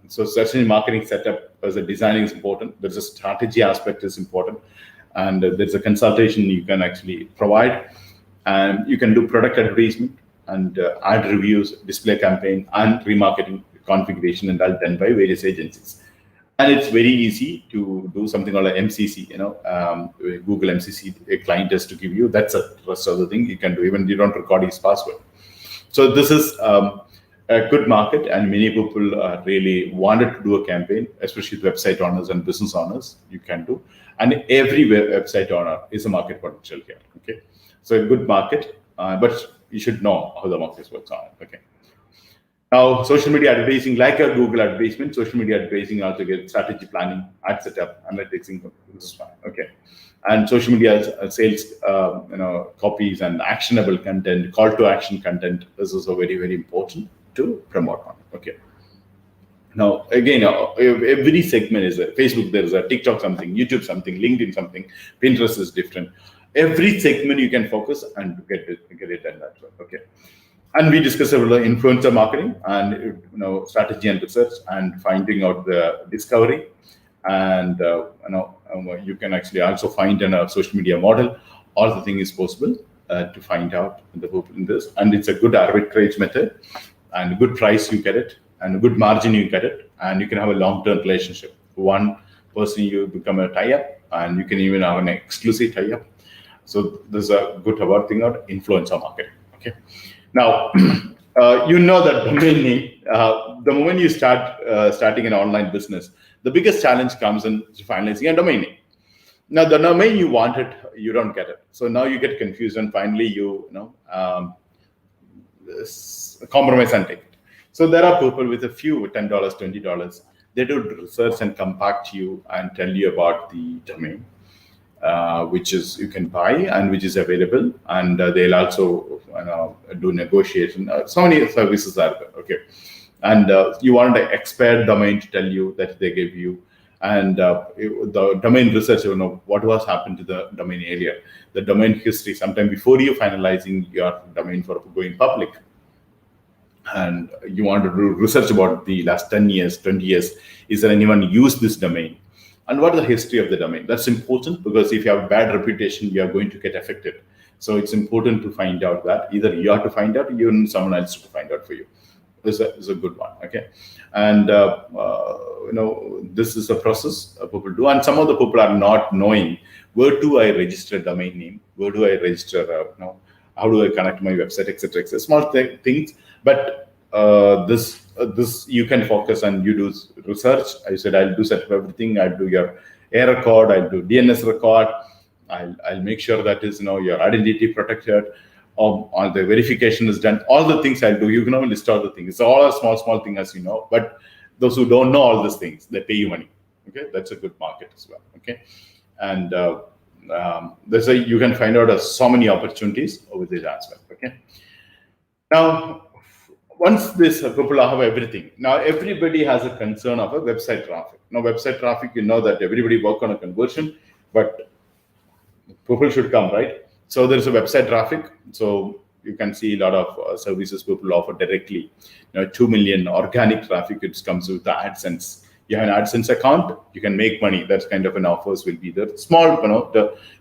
so search engine marketing setup as a designing is important. There's a strategy aspect is important, and there's a consultation you can actually provide, and you can do product advertisement and ad reviews, display campaign, and remarketing configuration, and all done by various agencies. And it's very easy to do something called an MCC, Google MCC, a client has to give you. That's a rest of the thing you can do, even you don't record his password. So this is a good market, and many people really wanted to do a campaign, especially website owners and business owners, you can do. And every website owner is a market potential here, okay? So a good market, but you should know how the market works on it, okay? Now, social media advertising, like a Google advertisement, social media advertising also get strategy planning, ad setup, analytics, this is fine, okay. And social media sales, copies and actionable content, call to action content. This is also very, very important to promote on, okay. Now, again, every segment is a Facebook, there is a TikTok something, YouTube something, LinkedIn something, Pinterest is different. Every segment you can focus and get it done that way, okay. And we discussed about influencer marketing and strategy and research and finding out the discovery, and you can actually also find in a social media model. All the thing is possible to find out the people in this, and it's a good arbitrage method, and a good price you get it, and a good margin you get it, and you can have a long-term relationship. One person you become a tie-up, and you can even have an exclusive tie-up. So this is a good about thing about influencer marketing. Okay. Now, that domain name, the moment you starting an online business, the biggest challenge comes in finalizing a domain name. Now, the domain you wanted, you don't get it. So now you get confused, and finally compromise and take it. So there are people with a few $10, $20. They do research and come back to you and tell you about the domain, which is you can buy and which is available, and they'll also do negotiation. So many services are there, okay. And you want an expert domain to tell you that they give you, and the domain research, what was happened to the domain area, the domain history, sometime before you finalizing your domain for going public. And you want to do research about the last 10 years, 20 years. Is there anyone used this domain? And what is the history of the domain? That's important, because if you have a bad reputation, you are going to get affected. So it's important to find out that. Either you have to find out, or you need someone else to find out for you. This is a good one, okay? And, this is a process people do. And some of the people are not knowing, where do I register domain name? Where do I register, how do I connect my website, etc., etc. Small things, but this you can focus and you do research. I said I'll do set up everything. I'll do your A record. I'll do DNS record. I'll make sure that is your identity protected. All the verification is done. All the things I'll do. You can only list all the things. It's all a small thing, as you know. But those who don't know all these things, they pay you money. Okay, that's a good market as well. Okay, and you can find out so many opportunities over this aspect. Okay, now. Once this people have everything, now everybody has a concern of a website traffic. Now, website traffic, that everybody work on a conversion, but people should come, right? So there's a website traffic. So you can see a lot of services people offer directly. 2 million organic traffic, it comes with the AdSense. You have an AdSense account, you can make money. That's kind of an offers will be there. Small,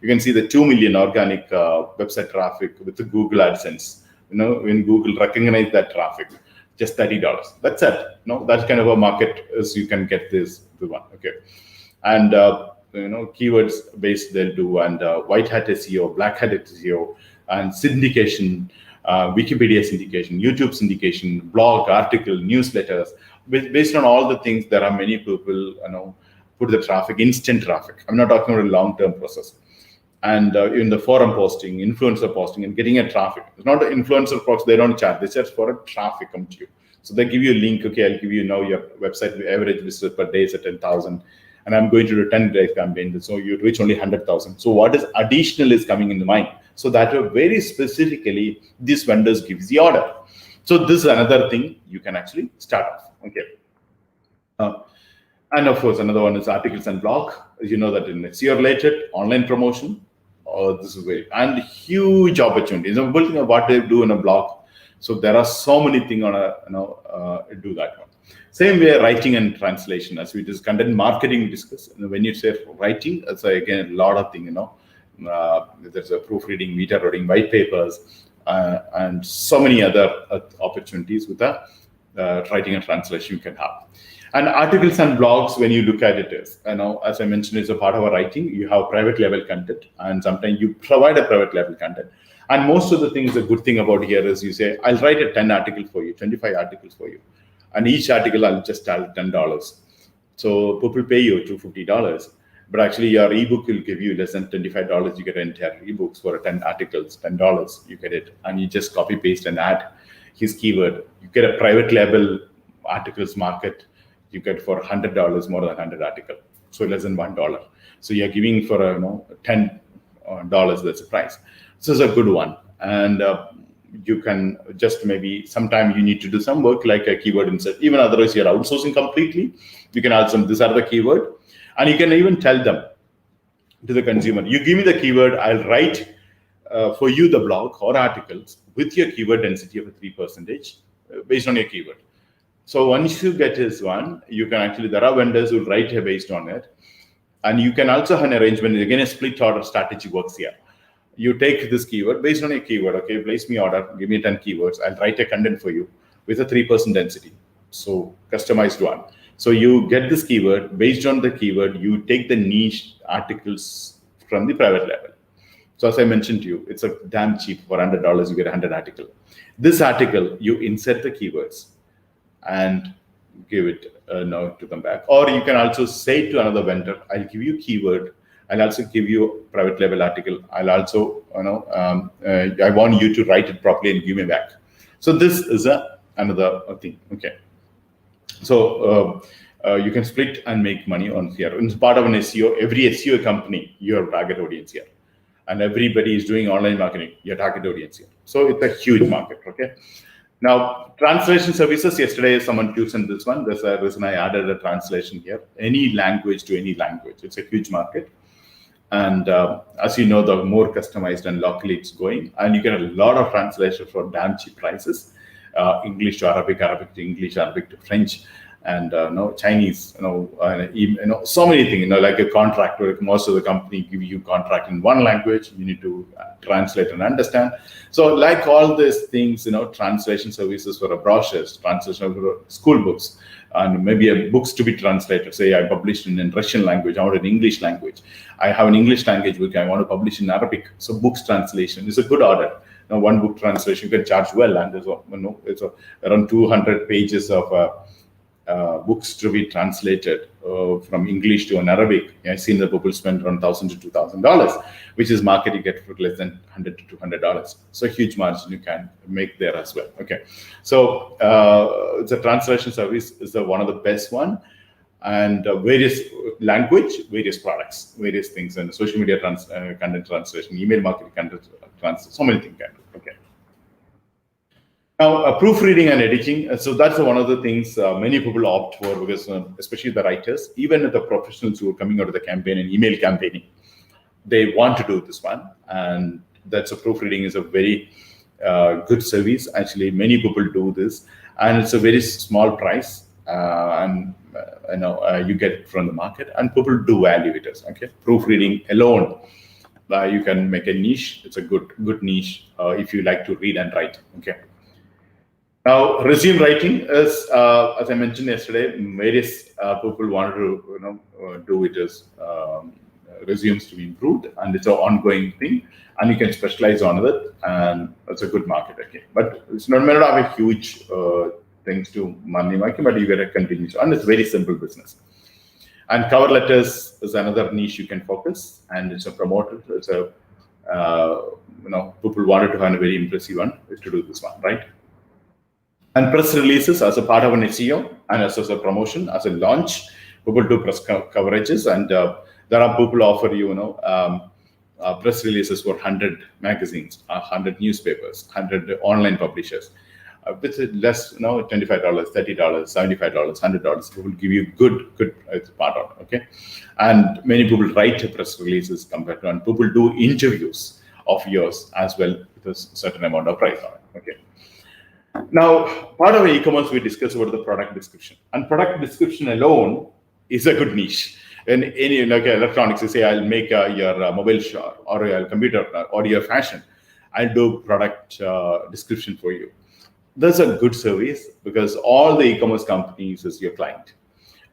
you can see the 2 million organic website traffic with the Google AdSense. When Google recognize that traffic, just $30. That's it. That kind of a market is you can get the one. Okay, and keywords based they'll do, and white hat SEO, black hat SEO, and syndication, Wikipedia syndication, YouTube syndication, blog, article, newsletters. Based on all the things, there are many people put the traffic, instant traffic. I'm not talking about a long-term process. And in the forum posting, influencer posting, and getting a traffic. It's not an influencer post, they don't charge. They charge for a traffic come to you. So they give you a link. Okay, I'll give you your website average visitors per day is at 10,000. And I'm going to do 10-day campaign. So you reach only 100,000. So what is additional is coming in the mind. So that very specifically, these vendors gives the order. So this is another thing you can actually start off. Okay. And of course, another one is articles and blog. You know that in SEO related, online promotion. This is very, and huge opportunities. I'm building what they do in a blog. So there are so many things on do that one. Same way, writing and translation. As we just content marketing, we discuss. When you say writing, it's again a lot of things. There's a proofreading, meta reading, white papers, and so many other opportunities with the writing and translation you can have. And articles and blogs, when you look at it, is, as I mentioned, is a part of our writing. You have private level content, and sometimes you provide a private level content. And most of the things, the good thing about here is you say, I'll write a 10 article for you, 25 articles for you. And each article, I'll just charge $10. So people pay you $250. But actually, your ebook will give you less than $25. You get an entire ebooks for 10 articles, $10. You get it. And you just copy, paste, and add his keyword. You get a private label articles market. You get for $100, more than 100 article. So less than $1. So you're giving for $10. That's the price. So it's a good one. And you can just maybe sometime you need to do some work like a keyword insert. Even otherwise you're outsourcing completely. You can add some, these are the keyword. And you can even tell them to the consumer, you give me the keyword, I'll write for you the blog or articles with your keyword density of a 3% based on your keyword. So once you get this one, you can actually, there are vendors who write here based on it. And you can also have an arrangement, again, a split order strategy works here. You take this keyword based on your keyword, okay, place me order, give me 10 keywords, I'll write a content for you with a 3% density. So customized one. So you get this keyword, based on the keyword, you take the niche articles from the private level. So as I mentioned to you, it's a damn cheap. For $100, you get 100 article. This article, you insert the keywords and give it to them back. Or you can also say to another vendor, I'll give you keyword. I'll also give you private label article. I'll also, I want you to write it properly and give me back. So this is another thing. Okay. So you can split and make money on here. It's part of an SEO. Every SEO company, your target audience here. And everybody is doing online marketing, your target audience here. So it's a huge market, okay? Now, translation services, yesterday someone chosen this one. There's a reason I added a translation here. Any language to any language. It's a huge market. And as you know, the more customized and locally it's going. And you get a lot of translation for damn cheap prices. English to Arabic, Arabic to English, Arabic to French, and Chinese, so many things, like a contract where most of the company give you contract in one language, you need to translate and understand. So like all these things, translation services for brochures, translation for school books, and maybe a books to be translated. Say I published in Russian language, I want an English language. I have an English language book, I want to publish in Arabic. So books translation is a good order. Now, one book translation you can charge well, and there's it's around 200 pages of books to be translated from English to an Arabic. I've seen the people spend around $1,000 to $2,000, which is market you get for less than $100 to $200. So huge margin you can make there as well. Okay, so the translation service is one of the best one, and various language, various products, various things, and social media content translation, email marketing content translation, so many things. Okay. Now, proofreading and editing. So that's one of the things many people opt for, because especially the writers, even the professionals who are coming out of the campaign and email campaigning, they want to do this one. And that's a proofreading is a very good service. Actually, many people do this, and it's a very small price. And you get it from the market, and people do value it as, okay. Proofreading alone, you can make a niche. It's a good niche if you like to read and write. Okay. Now, resume writing is, as I mentioned yesterday, various people want to do it as resumes to be improved, and it's an ongoing thing, and you can specialize on it, and it's a good market. Okay, but it's not may not have a huge things to money making, but you get a continuous, and it's very simple business. And cover letters is another niche you can focus, and it's a promoter. It's a people wanted to have a very impressive one is to do this one, right? And press releases as a part of an SEO and as a promotion, as a launch, people do press coverages, and there are people offer press releases for 100 magazines, 100 newspapers, 100 online publishers. with less, $25, $30, $75, $100, it will give you good part of it. Okay, and many people write press releases compared to, and people do interviews of yours as well with a certain amount of price on it. Okay. Now, part of e-commerce, we discuss about the product description, and product description alone is a good niche. In any like electronics, you say, I'll make your mobile shop or your computer or your fashion. I'll do product description for you. That's a good service because all the e-commerce companies is your client,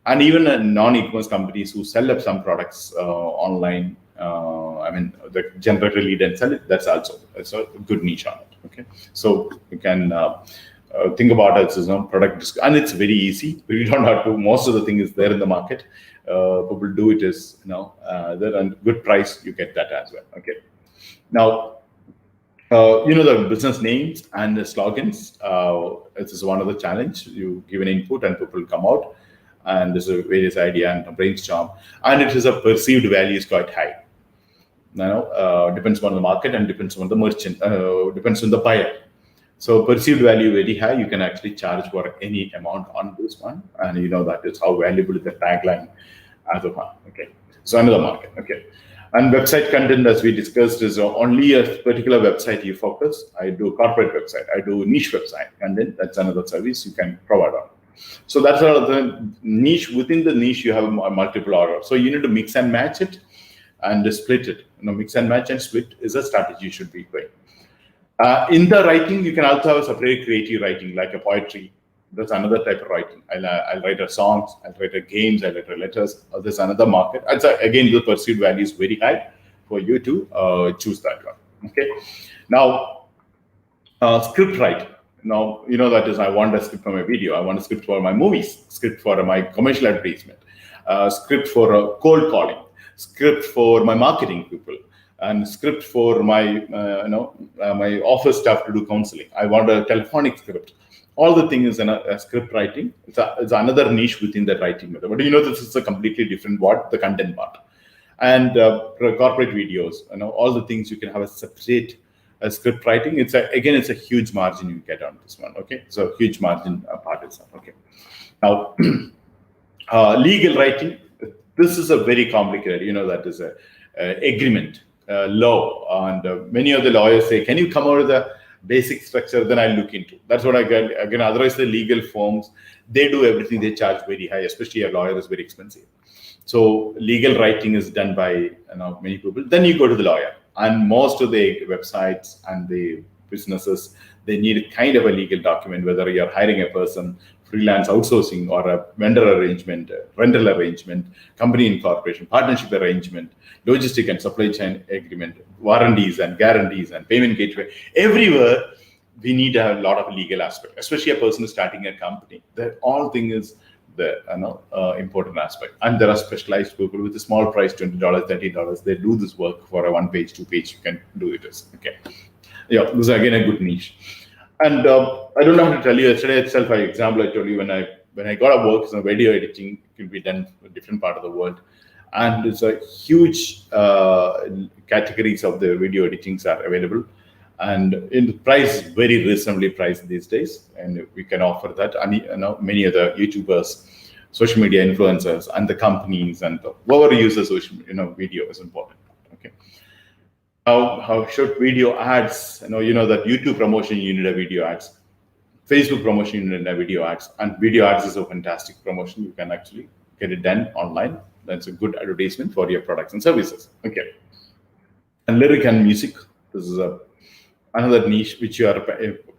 and even non-e-commerce companies who sell up some products online. The generator lead and sell it. That's a good niche on it. Okay, so you can think about it as product, and it's very easy. You don't have to. Most of the thing is there in the market. People do it as there, and good price. You get that as well. Okay, now the business names and the slogans. This is one of the challenge. You give an input and people come out, and there's a various idea and a brainstorm, and it is a perceived value is quite high. Depends on the market and depends on the merchant, depends on the buyer. So perceived value very high. You can actually charge for any amount on this one, and that is how valuable the tagline as of one. Okay, so another market. Okay, and website content, as we discussed, is only a particular website you focus. I do corporate website. I do niche website, and then that's another service you can provide on. So that's the niche. Within the niche, you have a multiple order. So you need to mix and match it and split it. Mix and match and split is a strategy you should be doing. In the writing, you can also have a separate creative writing, like a poetry. That's another type of writing. I'll write a songs, I'll write a games, I'll write a letters. There's another market. And so again, the perceived value is very high for you to choose that one. Okay. Now, script writing. Now, that is, I want a script for my video. I want a script for my movies, script for my commercial advertisement, script for cold calling, script for my marketing people, and script for my my office staff to do counseling. I want a telephonic script. All the things in a script writing. It's another niche within the writing method. But this is a completely different the content part. And corporate videos, all the things you can have a separate script writing. It's a huge margin you get on this one. Okay, so huge margin part itself. Okay, now legal writing. This is a very complicated. That is a agreement law, and many of the lawyers say, "Can you come out with a basic structure? Then I'll look into." That's what I get. Again, otherwise the legal firms, they do everything. They charge very high, especially a lawyer is very expensive. So legal writing is done by many people. Then you go to the lawyer, and most of the websites and the businesses, they need kind of a legal document, whether you're hiring a person, freelance outsourcing, or a vendor arrangement, rental arrangement, company incorporation, partnership arrangement, logistic and supply chain agreement, warranties and guarantees and payment gateway. Everywhere we need a lot of legal aspect, especially a person starting a company. That all thing is the important aspect. And there are specialized people with a small price, $20, $30. They do this work for a 1 page, 2 page. You can do it. Okay. Yeah, this is again a good niche. And I don't know how to tell you. Yesterday itself, I told you when I got a work, so video editing can be done in a different part of the world, and it's a huge categories of the video editings are available, and in the price very reasonably priced these days, and we can offer that. And many other YouTubers, social media influencers, and the companies and whoever uses social video is important. Okay. How should video ads? That YouTube promotion, you need a video ads. Facebook promotion, you need a video ads. And video ads is a fantastic promotion. You can actually get it done online. That's a good advertisement for your products and services. Okay. And lyric and music. This is another niche which you are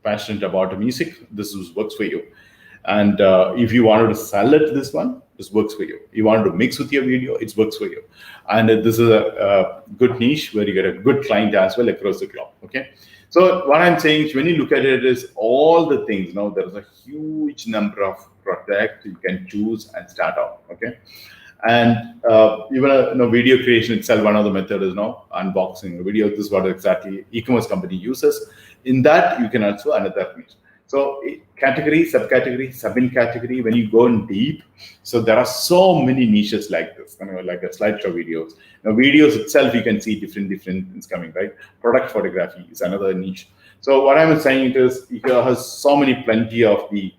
passionate about. Music. This works for you. And if you wanted to sell it, this works for you. You want to mix with your video, it works for you. And this is a good niche where you get a good client as well across the globe. Okay. So what I'm saying is, when you look at it, is all the things. There's a huge number of products you can choose and start out. Okay. And even video creation itself, one of the methods is unboxing a video. This is what exactly e-commerce company uses. In that, you can also another niche. So category, subcategory, sub-category, when you go in deep, so there are so many niches like this, like a slideshow videos. Now videos itself, you can see different things coming, right? Product photography is another niche. So what I'm saying is, it has so plenty of the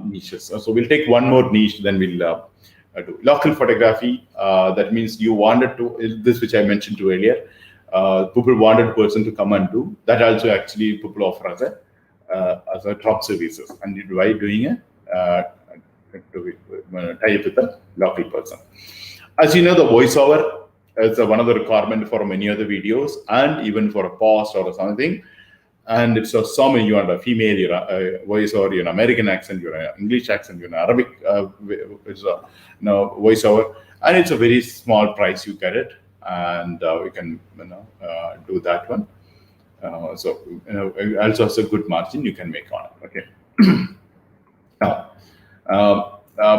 niches. So we'll take one more niche, then we'll do local photography. That means you wanted to, this which I mentioned to earlier, people wanted a person to come and do that. Also, actually, people offer as a drop services, and by doing a tie up with a local person. As you know, the voiceover is one of the requirement for many other videos, and even for a post or something. And it's so many. You want a female, you're a voiceover, you're an American accent, you're an English accent, you're an Arabic voiceover, and it's a very small price. You get it, and we can do that one. So also has a good margin you can make on it. Okay. Now,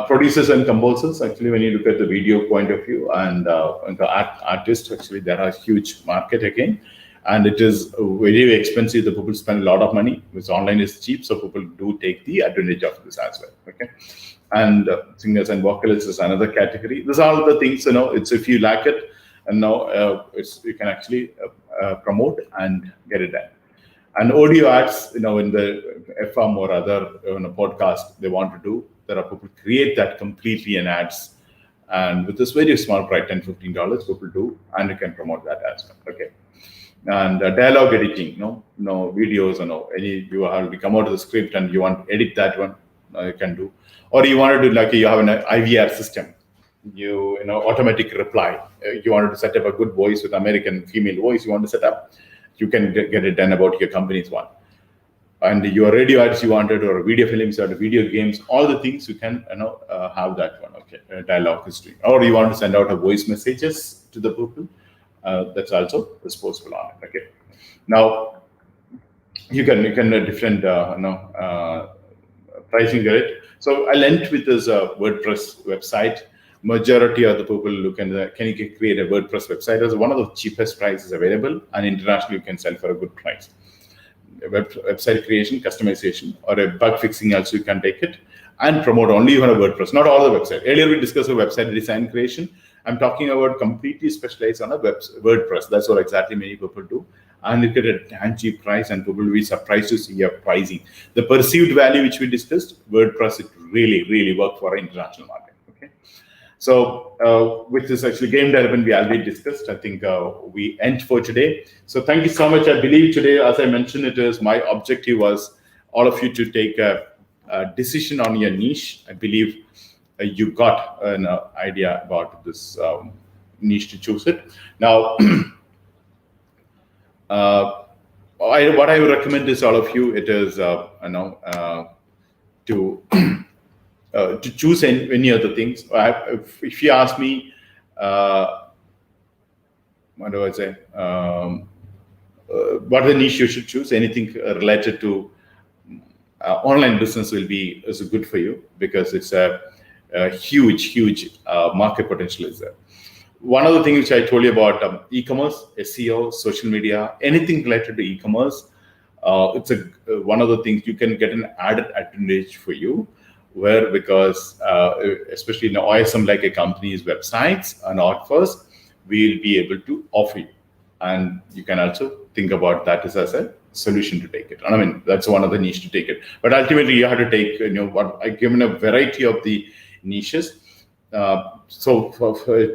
producers and composers, actually, when you look at the video point of view, and the artists, actually, there are huge market again. And it is very expensive. The people spend a lot of money, because online is cheap, so people do take the advantage of this as well. Okay, and singers and vocalists is another category. These are all the things. It's if you like it, and now you can actually promote and get it done. And audio ads, in the FM or other podcast they want to do, there are people create that completely in ads, and with this very small price, $10-15, people do, and you can promote that as well. Okay. And dialogue editing, videos, you have to come out of the script and you want to edit that one, you can do. Or you want to do like you have an IVR system, automatic reply. You wanted to set up a good voice with American female voice, you want to set up, you can get it done about your company's one. And your radio ads you wanted, or video films or video games, all the things you can have that one. Okay, dialogue history. Or you want to send out a voice messages to the people. That's also disposable on it. Okay. Now you can different pricing it. So I'll end with this WordPress website. Majority of the people look at can you create a WordPress website as one of the cheapest prices available, and internationally you can sell for a good price. Website creation, customization, or a bug fixing also you can take it and promote only on a WordPress, not all the website. Earlier we discussed a website design creation. I'm talking about completely specialized on a WordPress. That's what exactly many people do. And you get a tangible price, and people will be surprised to see your pricing. The perceived value which we discussed, WordPress, it really work for an international market. Okay. So with this actually game development we already discussed. I think we end for today. So thank you so much. I believe today, as I mentioned, it is my objective was all of you to take a decision on your niche. I believe you got an idea about this niche to choose it. Now, what I would recommend is all of you, it is to choose any other things. If you ask me, what do I say? What the niche you should choose? Anything related to online business is good for you, because it's a huge market potential is there. One of the things which I told you about e-commerce, SEO, social media, anything related to e-commerce, it's one of the things you can get an added advantage for you, where because especially in OSM like a company's websites and offers, we'll be able to offer you, and you can also think about that as a solution to take it. I mean, that's one of the niche to take it. But ultimately, you have to take what I given a variety of the niches. So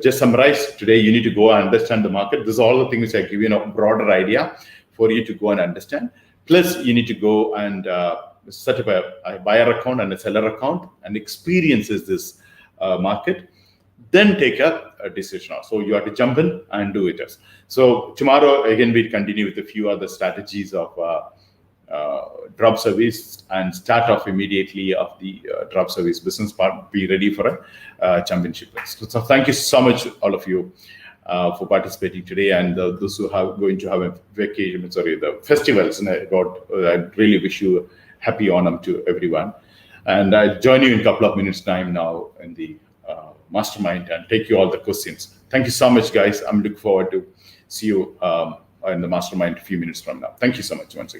just summarize today, you need to go and understand the market. This is all the things I give you a broader idea for you to go and understand. Plus, you need to go and set up a buyer account and a seller account and experiences this market. Then take a decision. So you have to jump in and do it. So tomorrow, again, we'll continue with a few other strategies of drop service and start off immediately of the drop service business part. Be ready for a championship. So thank you so much, all of you, for participating today, and those who are going to have a vacation, the festivals. And I really wish you a happy Onam to everyone. And I'll join you in a couple of minutes time now in the mastermind and take you all the questions. Thank you so much, guys. I'm looking forward to see you in the mastermind a few minutes from now. Thank you so much once again.